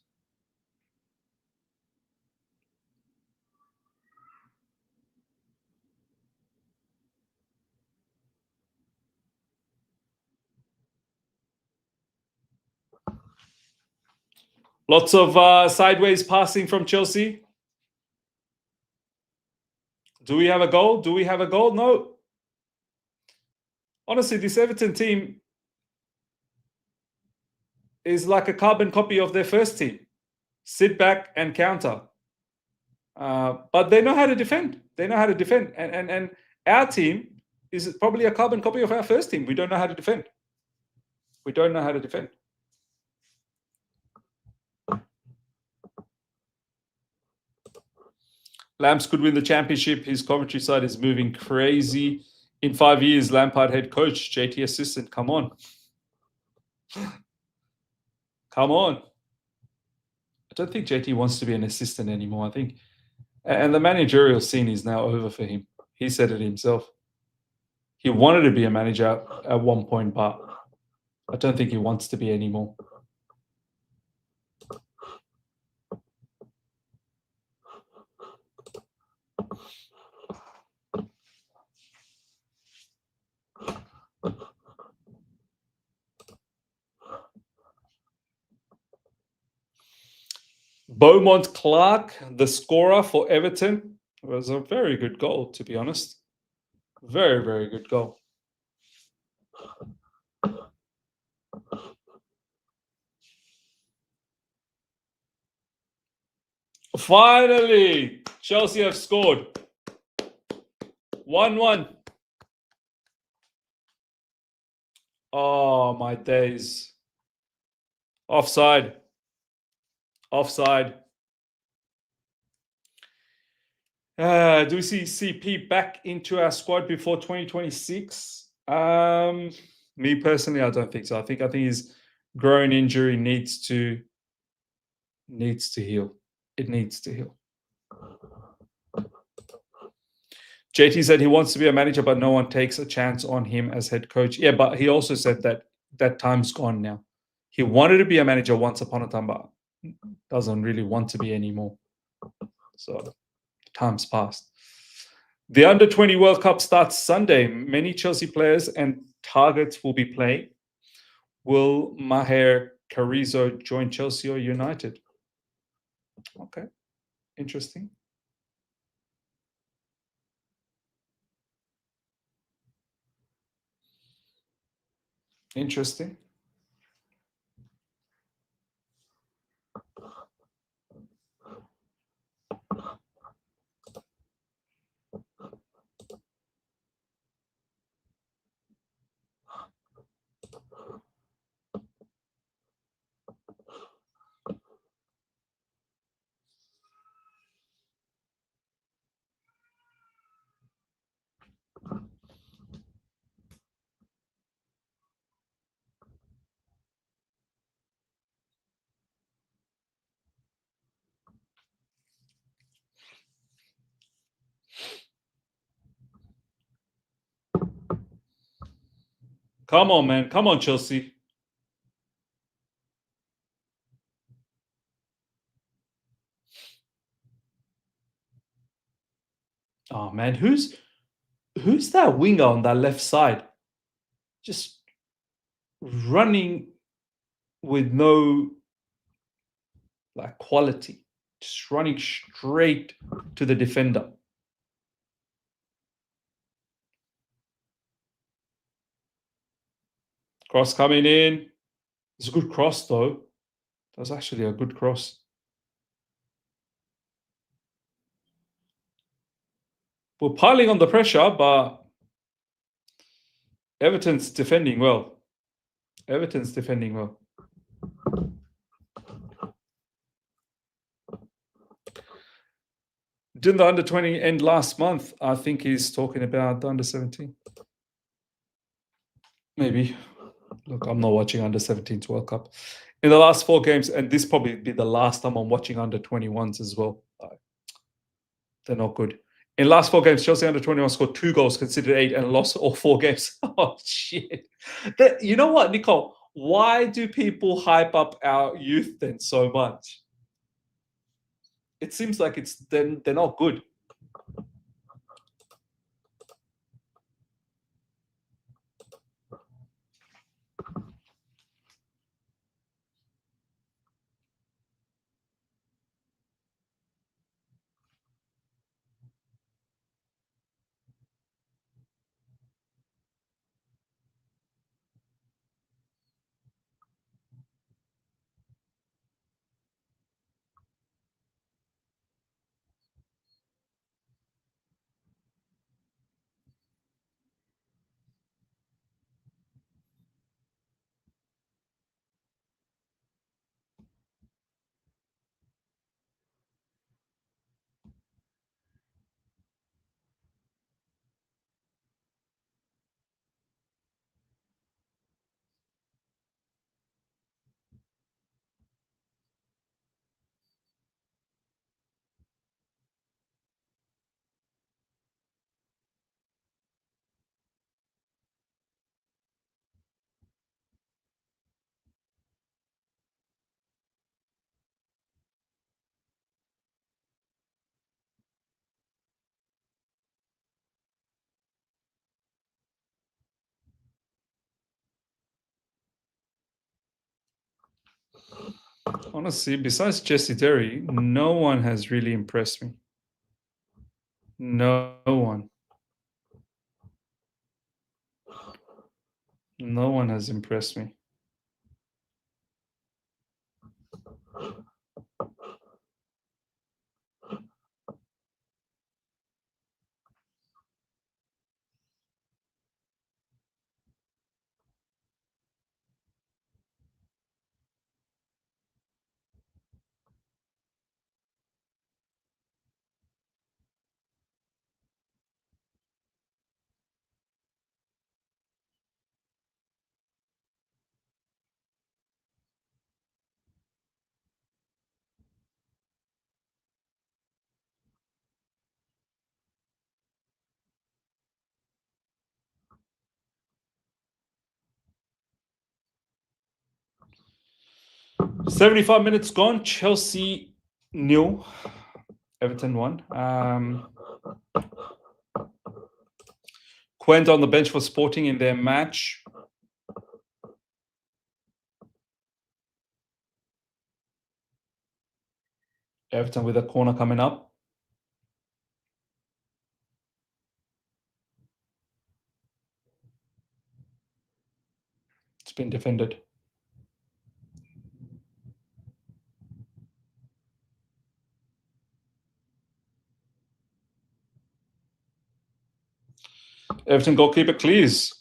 Lots of sideways passing from Chelsea. Do we have a goal? Do we have a goal? No. Honestly, this Everton team is like a carbon copy of their first team. Sit back and counter. But they know how to defend. They know how to defend. And our team is probably a carbon copy of our first team. We don't know how to defend. We don't know how to defend. Lamps could win the championship. His Coventry side is moving crazy. In 5 years, Lampard head coach, JT assistant. Come on. Come on. I don't think JT wants to be an assistant anymore. I think, and the managerial scene is now over for him. He said it himself. He wanted to be a manager at one point, but I don't think he wants to be anymore. Beaumont Clark, the scorer for Everton, was a very good goal, to be honest. Very, very good goal. Finally, Chelsea have scored. 1-1. Oh, my days. Offside. Offside. Do we see CP back into our squad before 2026? Me personally, I don't think so. I think his groin injury needs to heal. It needs to heal. JT said he wants to be a manager, but no one takes a chance on him as head coach. Yeah, but he also said that time's gone now. He wanted to be a manager once upon a time, but doesn't really want to be anymore. So time's passed. The Under-20 World Cup starts Sunday. Many Chelsea players and targets will be playing. Will Maher Carrizo join Chelsea or United? Okay, interesting. Interesting. Come on, man. Come on, Chelsea. Oh, man. Who's that winger on that left side? Just running with no quality. Just running straight to the defender. Cross coming in. It's a good cross, though. That was actually a good cross. We're piling on the pressure, but Everton's defending well. Everton's defending well. Didn't the under 20 end last month? I think he's talking about the under 17. Maybe. Look, I'm not watching under 17s World Cup. In the last 4 games, and this probably be the last time I'm watching under 21s as well. They're not good. In last 4 games, Chelsea under 21 scored 2 goals, conceded 8, and lost all 4 games. Oh, shit. You know what, Nicole? Why do people hype up our youth then so much? It seems like they're not good. Honestly, besides Jesse Derry, no one has really impressed me. No one. No one has impressed me. "75 minutes gone. Chelsea nil. Everton 1. Quent on the bench for Sporting in their match. Everton with a corner coming up. It's been defended. Everton goalkeeper clears.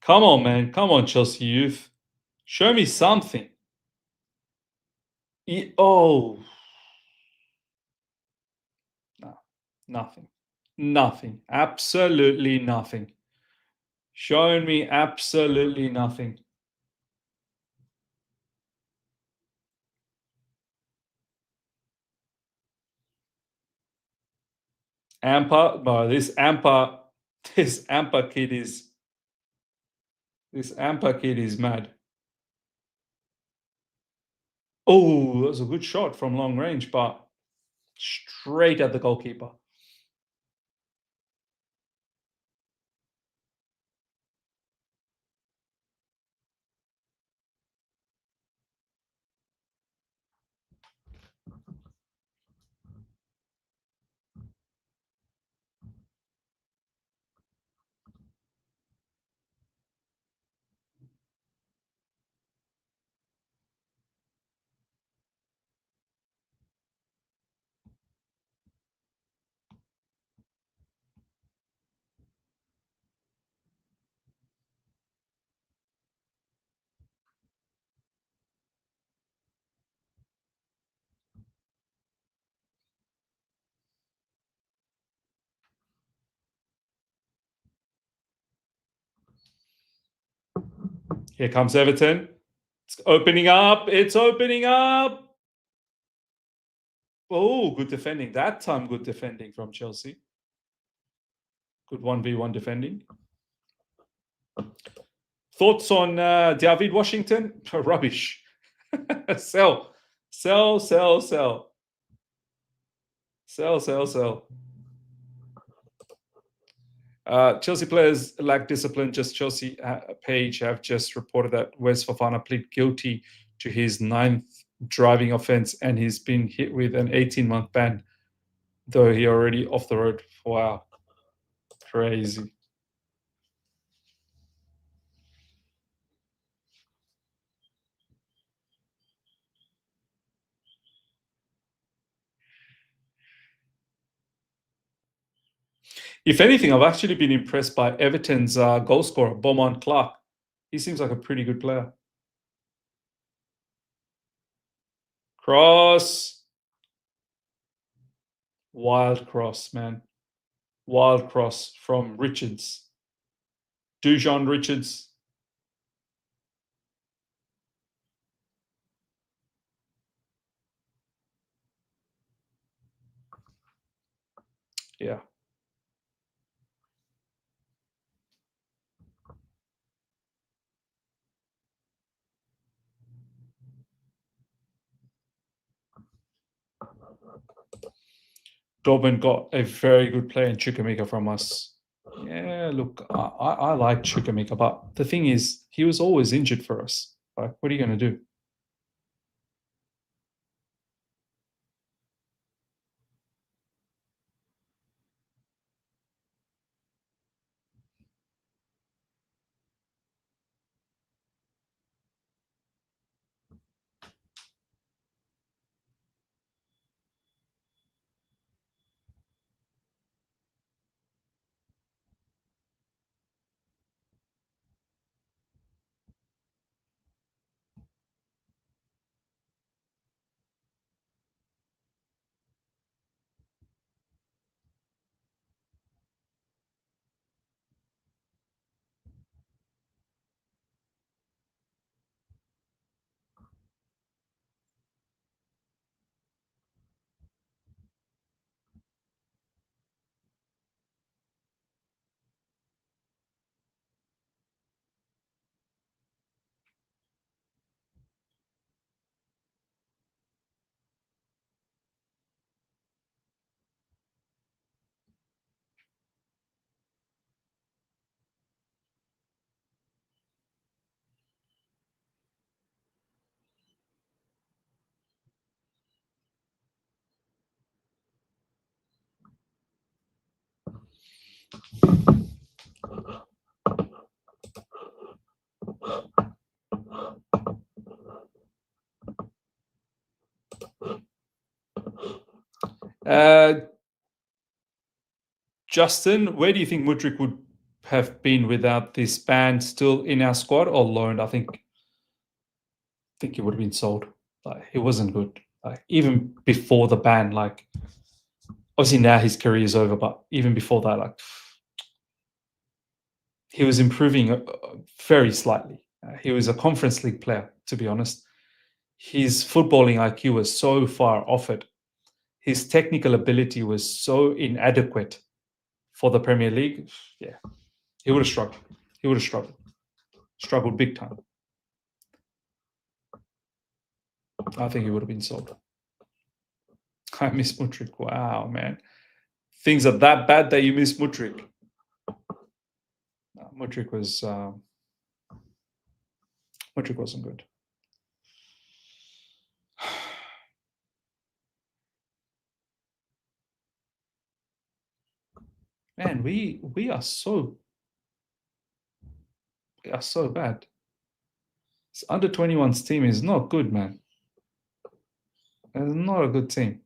Come on, man. Come on, Chelsea youth. Show me something. Oh. No. Nothing. Nothing. Absolutely nothing. Showing me absolutely nothing. Ampa, bro, this Ampa kid is mad. Oh, that was a good shot from long range, but straight at the goalkeeper. Here comes Everton. It's opening up. It's opening up. Oh, good defending. That time, good defending from Chelsea. Good 1v1 defending. Thoughts on David Washington? Rubbish. Sell. Sell, sell, sell. Sell, sell, sell. Chelsea players lack discipline. Just Chelsea page have just reported that Wes Fofana pleaded guilty to his 9th driving offense and he's been hit with an 18-month ban, though he already off the road. Wow. Crazy. If anything, I've actually been impressed by Everton's goal scorer, Beaumont Clark. He seems like a pretty good player. Cross. Wild cross, man. Wild cross from Richards. Dujon Richards. Yeah. Dortmund got a very good player in Chukwuemeka from us. Yeah, look, I like Chukwuemeka, but the thing is, he was always injured for us. Like, what are you going to do? Justin, where do you think Mudryk would have been without this ban? Still in our squad or loaned? I think he would have been sold. Like, he wasn't good. Like, even before the ban, like, obviously now his career is over, but even before that, like, he was improving very slightly. He was a Conference League player, to be honest. His footballing IQ was so far off it. His technical ability was so inadequate for the Premier League. Yeah, he would have struggled. He would have struggled. Struggled big time. I think he would have been sold. I miss Mudryk. Wow, man. Things are that bad that you miss Mudryk. No, Mudryk wasn't good. Man, we are so bad. This under 21's team is not good, man. It's not a good team.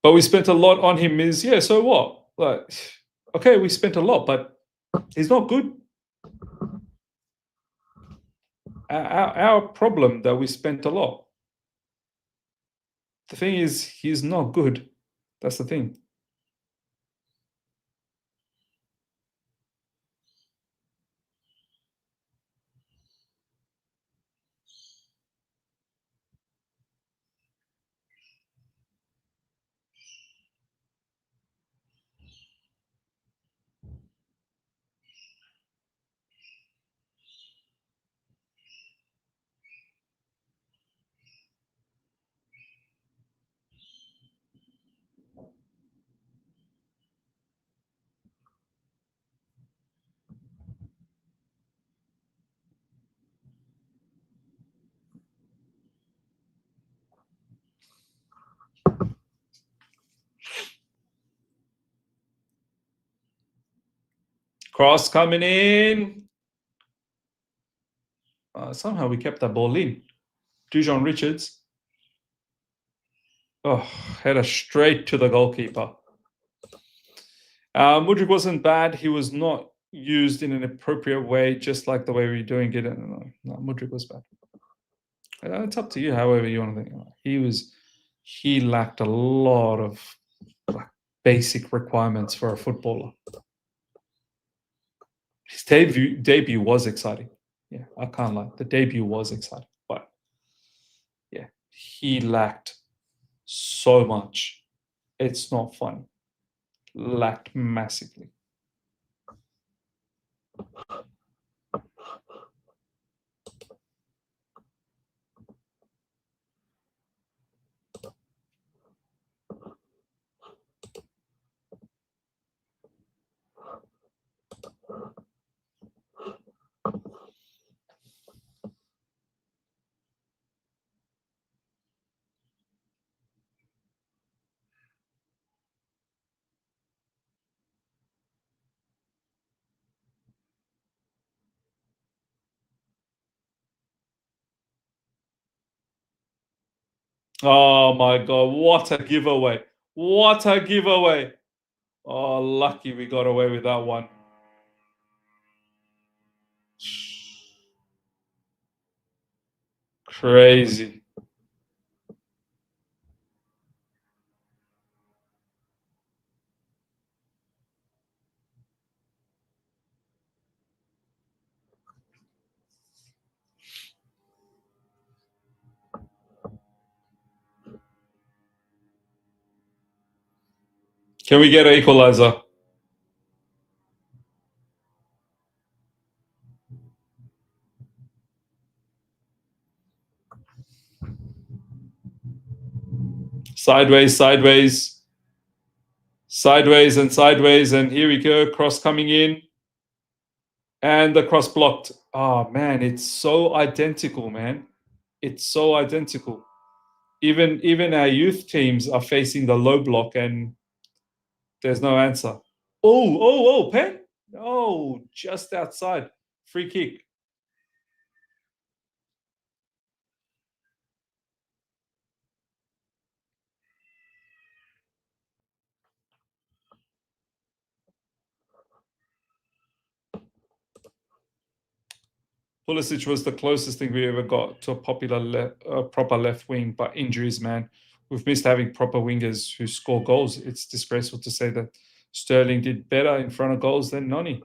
But we spent a lot on him. Yeah, so what? Like, okay, we spent a lot, but he's not good. Our problem that we spent a lot. The thing is, he's not good. That's the thing. Cross coming in. Somehow we kept that ball in. Dujon Richards. Oh, header straight to the goalkeeper. Mudryk wasn't bad. He was not used in an appropriate way, just like the way we're doing it. No, Mudryk was bad. It's up to you, however you want to think. He lacked a lot of basic requirements for a footballer. His debut was exciting. Yeah, I can't lie. The debut was exciting, but yeah, he lacked so much. It's not fun. Lacked massively. Oh my God, what a giveaway. What a giveaway. Oh, lucky we got away with that one. Crazy. Can we get an equalizer? Sideways, sideways. Sideways and sideways. And here we go. Cross coming in. And the cross blocked. Oh, man, it's so identical, man. It's so identical. Even our youth teams are facing the low block and there's no answer. Oh, pen? Oh, just outside. Free kick. Pulisic was the closest thing we ever got to a proper left wing, but injuries, man. We've missed having proper wingers who score goals. It's disgraceful to say that Sterling did better in front of goals than Noni.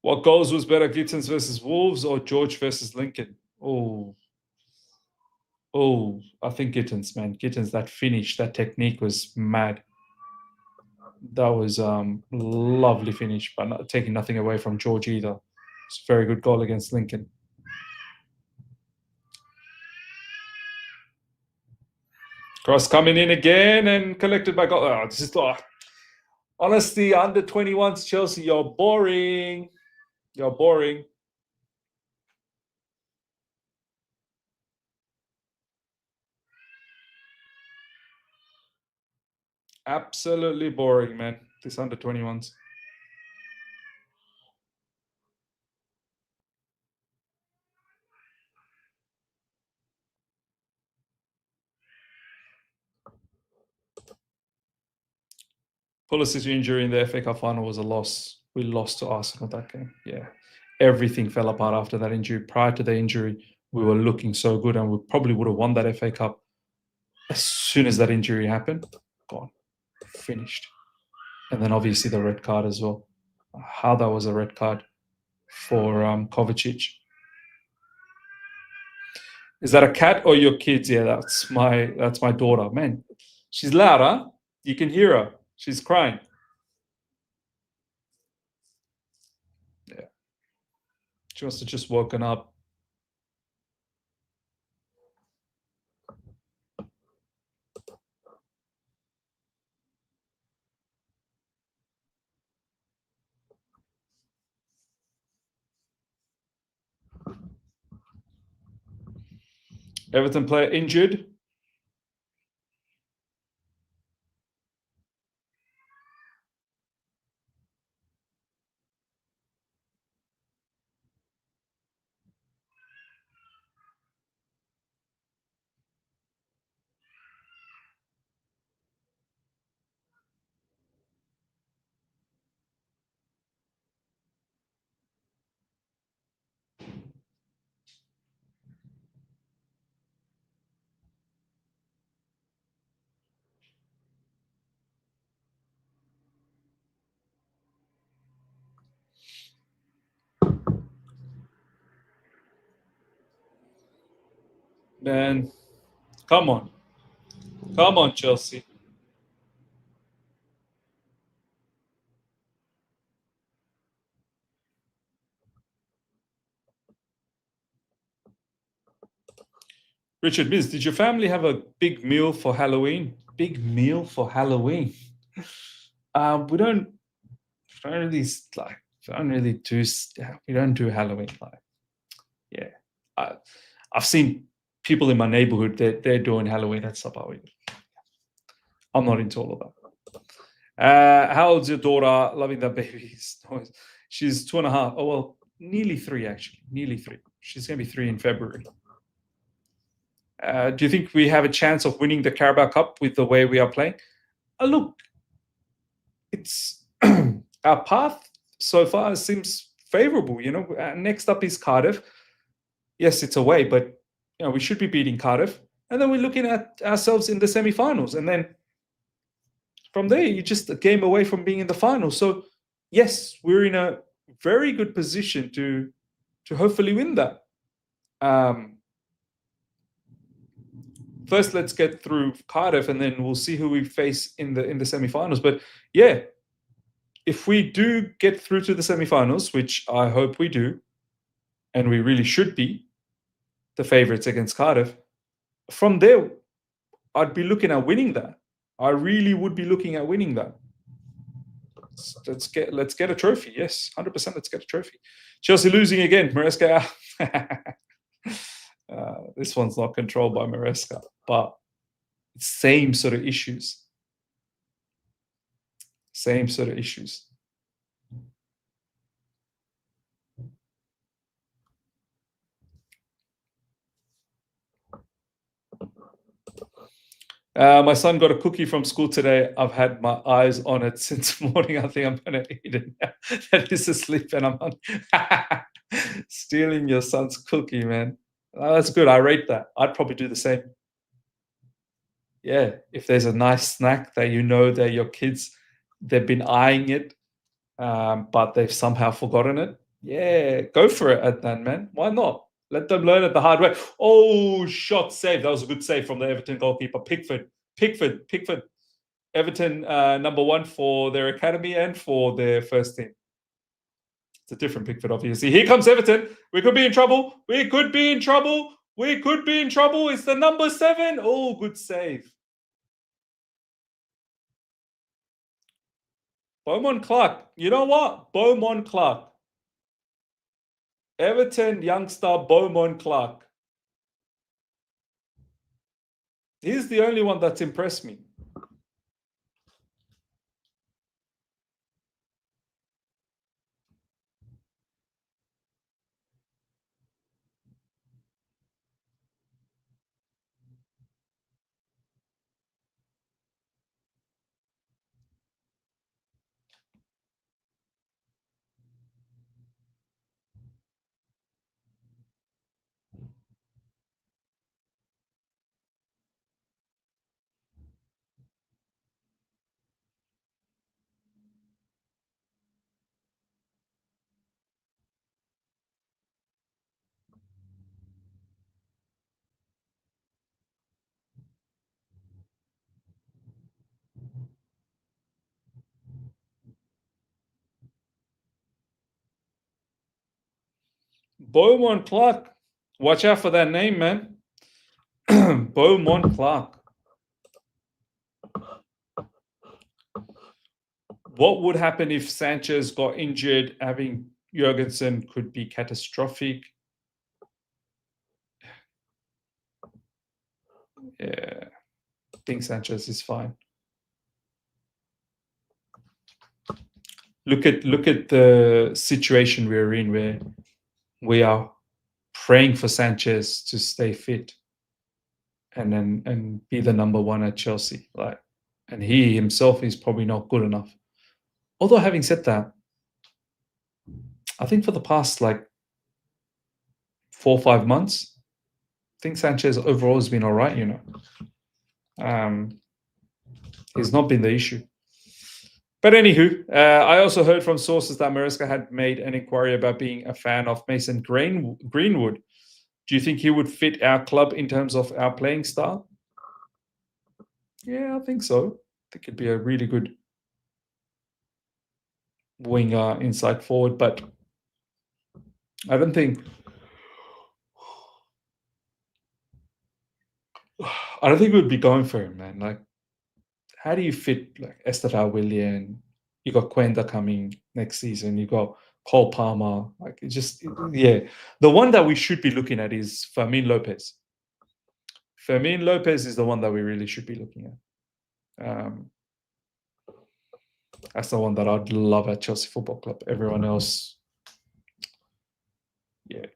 What goals was better, Gittins versus Wolves or George versus Lincoln? Oh, I think Gittins, man. Gittins, that finish, that technique was mad. That was lovely finish, but not taking nothing away from George either. It's a very good goal against Lincoln. Cross coming in again and collected by goal. Oh, this is honestly, under 21s Chelsea, you're boring. You're boring. Absolutely boring, man. This under 21s. Pulisic injury in the FA Cup final was a loss. We lost to Arsenal that game. Yeah. Everything fell apart after that injury. Prior to the injury, we were looking so good and we probably would have won that FA Cup. As soon as that injury happened, gone. Finished. And then obviously the red card as well. How that was a red card for Kovacic. Is that a cat or your kids? Yeah, that's my daughter. Man, she's loud, huh? You can hear her. She's crying. Yeah. She must have just woken up. Everton player injured. man. Come on, Chelsea. Richard Miz, did your family have a big meal for Halloween? Big meal for Halloween. We don't really like. Don't really do. We don't do Halloween. Like, yeah, I've seen people in my neighborhood that they're doing Halloween and stuff. I'm not into all of that. How old's your daughter? Loving that baby. She's 2.5. Oh well, nearly 3 actually. Nearly 3. She's gonna be 3 in February. Do you think we have a chance of winning the Carabao Cup with the way we are playing? Look, it's our path so far seems favourable. You know, next up is Cardiff. Yes, it's away, but you know we should be beating Cardiff, and then we're looking at ourselves in the semi-finals, and then from there you're just a game away from being in the final. So yes, we're in a very good position to hopefully win that. First, let's get through Cardiff, and then we'll see who we face in the semi-finals. But yeah, if we do get through to the semi-finals, which I hope we do, and we really should be the favourites against Cardiff, from there, I'd be looking at winning that. I really would be looking at winning that. Let's get a trophy. Yes, 100%. Let's get a trophy. Chelsea losing again. Maresca. This one's not controlled by Maresca, but same sort of issues. Same sort of issues. My son got a cookie from school today. I've had my eyes on it since morning. I think I'm going to eat it now. That is asleep and I'm hungry. Stealing your son's cookie, man. Oh, that's good. I rate that. I'd probably do the same. Yeah, if there's a nice snack that you know that your kids, they've been eyeing it, but they've somehow forgotten it. Yeah, go for it at that, man. Why not? Let them learn it the hard way. Oh, shot save. That was a good save from the Everton goalkeeper. Pickford. Everton #1 for their academy and for their first team. It's a different Pickford, obviously. Here comes Everton. We could be in trouble. We could be in trouble. We could be in trouble. It's the number 7. Oh, good save. Beaumont Clark. You know what? Beaumont Clark. Everton youngster Beaumont Clark. He's the only one that's impressed me. Beaumont Clark. Watch out for that name, man. Beaumont Clark. What would happen if Sanchez got injured? Having Jurgensen could be catastrophic. Yeah, I think Sanchez is fine. Look at the situation we're in, where we are praying for Sanchez to stay fit and be the #1 at Chelsea. Like, and he himself is probably not good enough. Although, having said that, I think for the past like 4 or 5 months, I think Sanchez overall has been all right. You know, he's not been the issue. But anywho, I also heard from sources that Maresca had made an inquiry about being a fan of Mason Greenwood. Do you think he would fit our club in terms of our playing style? Yeah, I think so. I think he'd be a really good winger, inside forward, but I don't think we'd be going for him, man. Like, how do you fit like Estevao Willian? You got Quenda coming next season. You got Cole Palmer. Like, yeah. The one that we should be looking at is Fermin Lopez. Fermin Lopez is the one that we really should be looking at. That's the one that I'd love at Chelsea Football Club. Everyone else, yeah.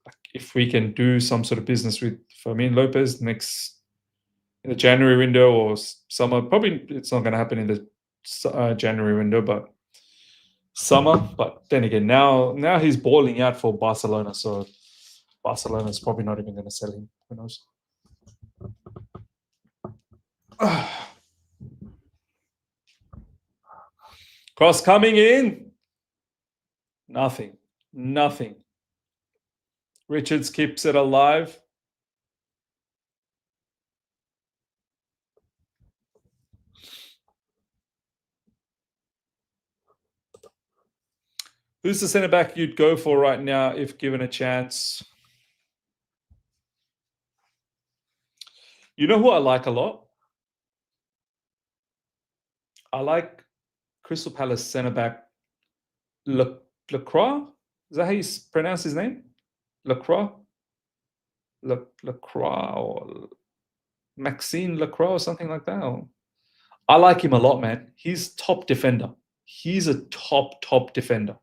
Like, if we can do some sort of business with Fermin Lopez next in the January window or summer, probably it's not going to happen in the January window, but summer. But then again, now he's balling out for Barcelona, so Barcelona's probably not even going to sell him. Who knows? Cross coming in. Nothing. Richards keeps it alive. Who's the centre back you'd go for right now if given a chance? You know who I like a lot? I like Crystal Palace centre back Lacroix. Is that how you pronounce his name? Lacroix? Lacroix or Maxine Lacroix or something like that. I like him a lot, man. He's top defender. He's a top defender.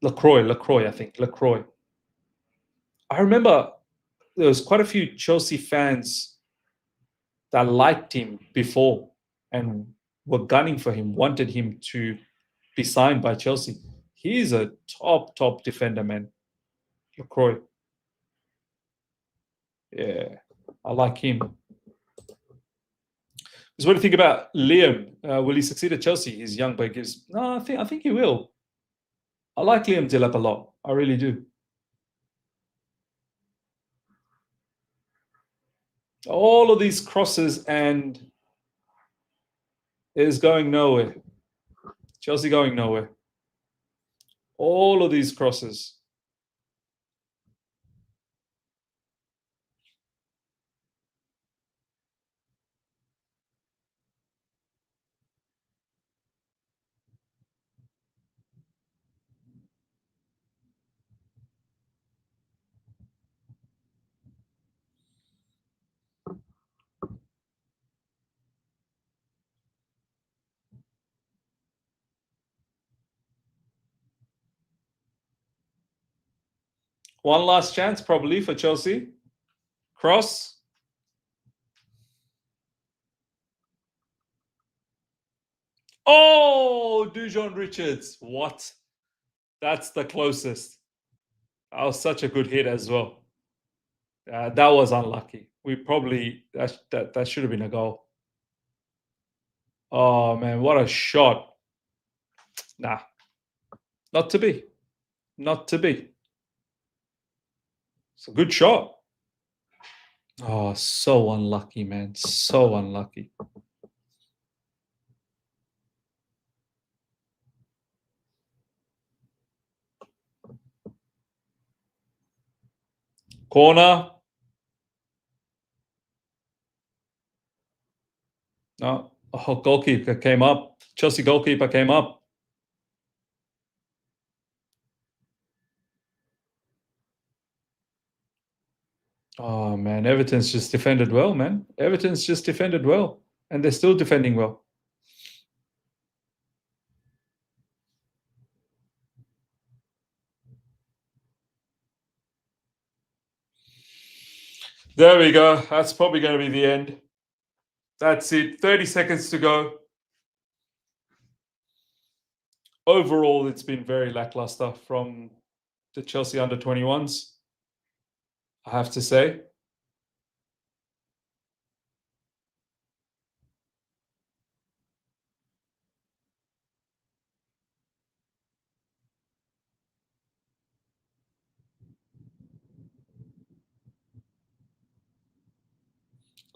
Lacroix, I think. Lacroix. I remember there was quite a few Chelsea fans that liked him before and were gunning for him, wanted him to be signed by Chelsea. He's a top defender, man. LaCroix. Yeah, I like him. So what do you think about Liam? Will he succeed at Chelsea? He's young, but he gives. No, I think he will. I like Liam Delap a lot. I really do. All of these crosses and is going nowhere. Chelsea going nowhere. All of these crosses. One last chance, probably, for Chelsea. Cross. Oh, Dujon Richards. What? That's the closest. That was such a good hit as well. That was unlucky. We probably that should have been a goal. Oh man, what a shot! Nah, not to be. Not to be. It's a good shot. Oh, so unlucky, man. So unlucky. Corner. No. Oh, goalkeeper came up. Chelsea goalkeeper came up. Oh man, Everton's just defended well, man. Everton's just defended well, and they're still defending well. There we go. That's probably going to be the end. That's it. 30 seconds to go. Overall, it's been very lackluster from the Chelsea under-21s, I have to say.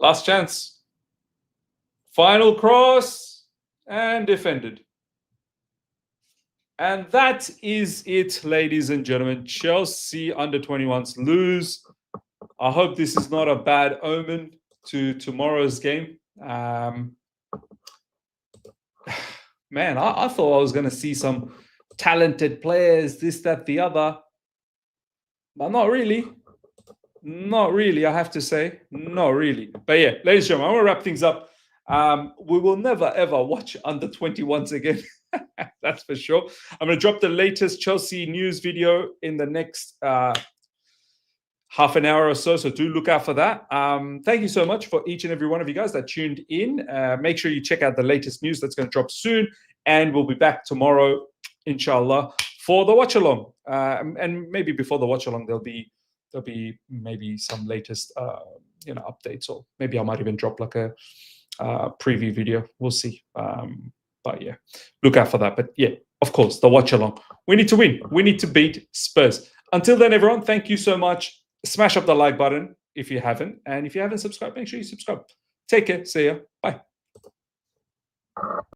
Last chance. Final cross and defended. And that is it, ladies and gentlemen. Chelsea under-21s lose. I hope this is not a bad omen to tomorrow's game. Man, I thought I was going to see some talented players, this, that, the other. But not really. Not really, I have to say. Not really. But yeah, ladies and gentlemen, I want to wrap things up. We will never, ever watch under-21s again. That's for sure. I'm going to drop the latest Chelsea news video in the next half an hour or so. So do look out for that. Thank you so much for each and every one of you guys that tuned in. Make sure you check out the latest news that's going to drop soon. And we'll be back tomorrow, inshallah, for the watch along. And maybe before the watch along, there'll be maybe some latest updates, or maybe I might even drop like a preview video. We'll see. But yeah, look out for that. But yeah, of course, the watch along. We need to win. We need to beat Spurs. Until then, everyone, thank you so much. Smash up the like button if you haven't. And if you haven't subscribed, make sure you subscribe. Take care. See ya. Bye.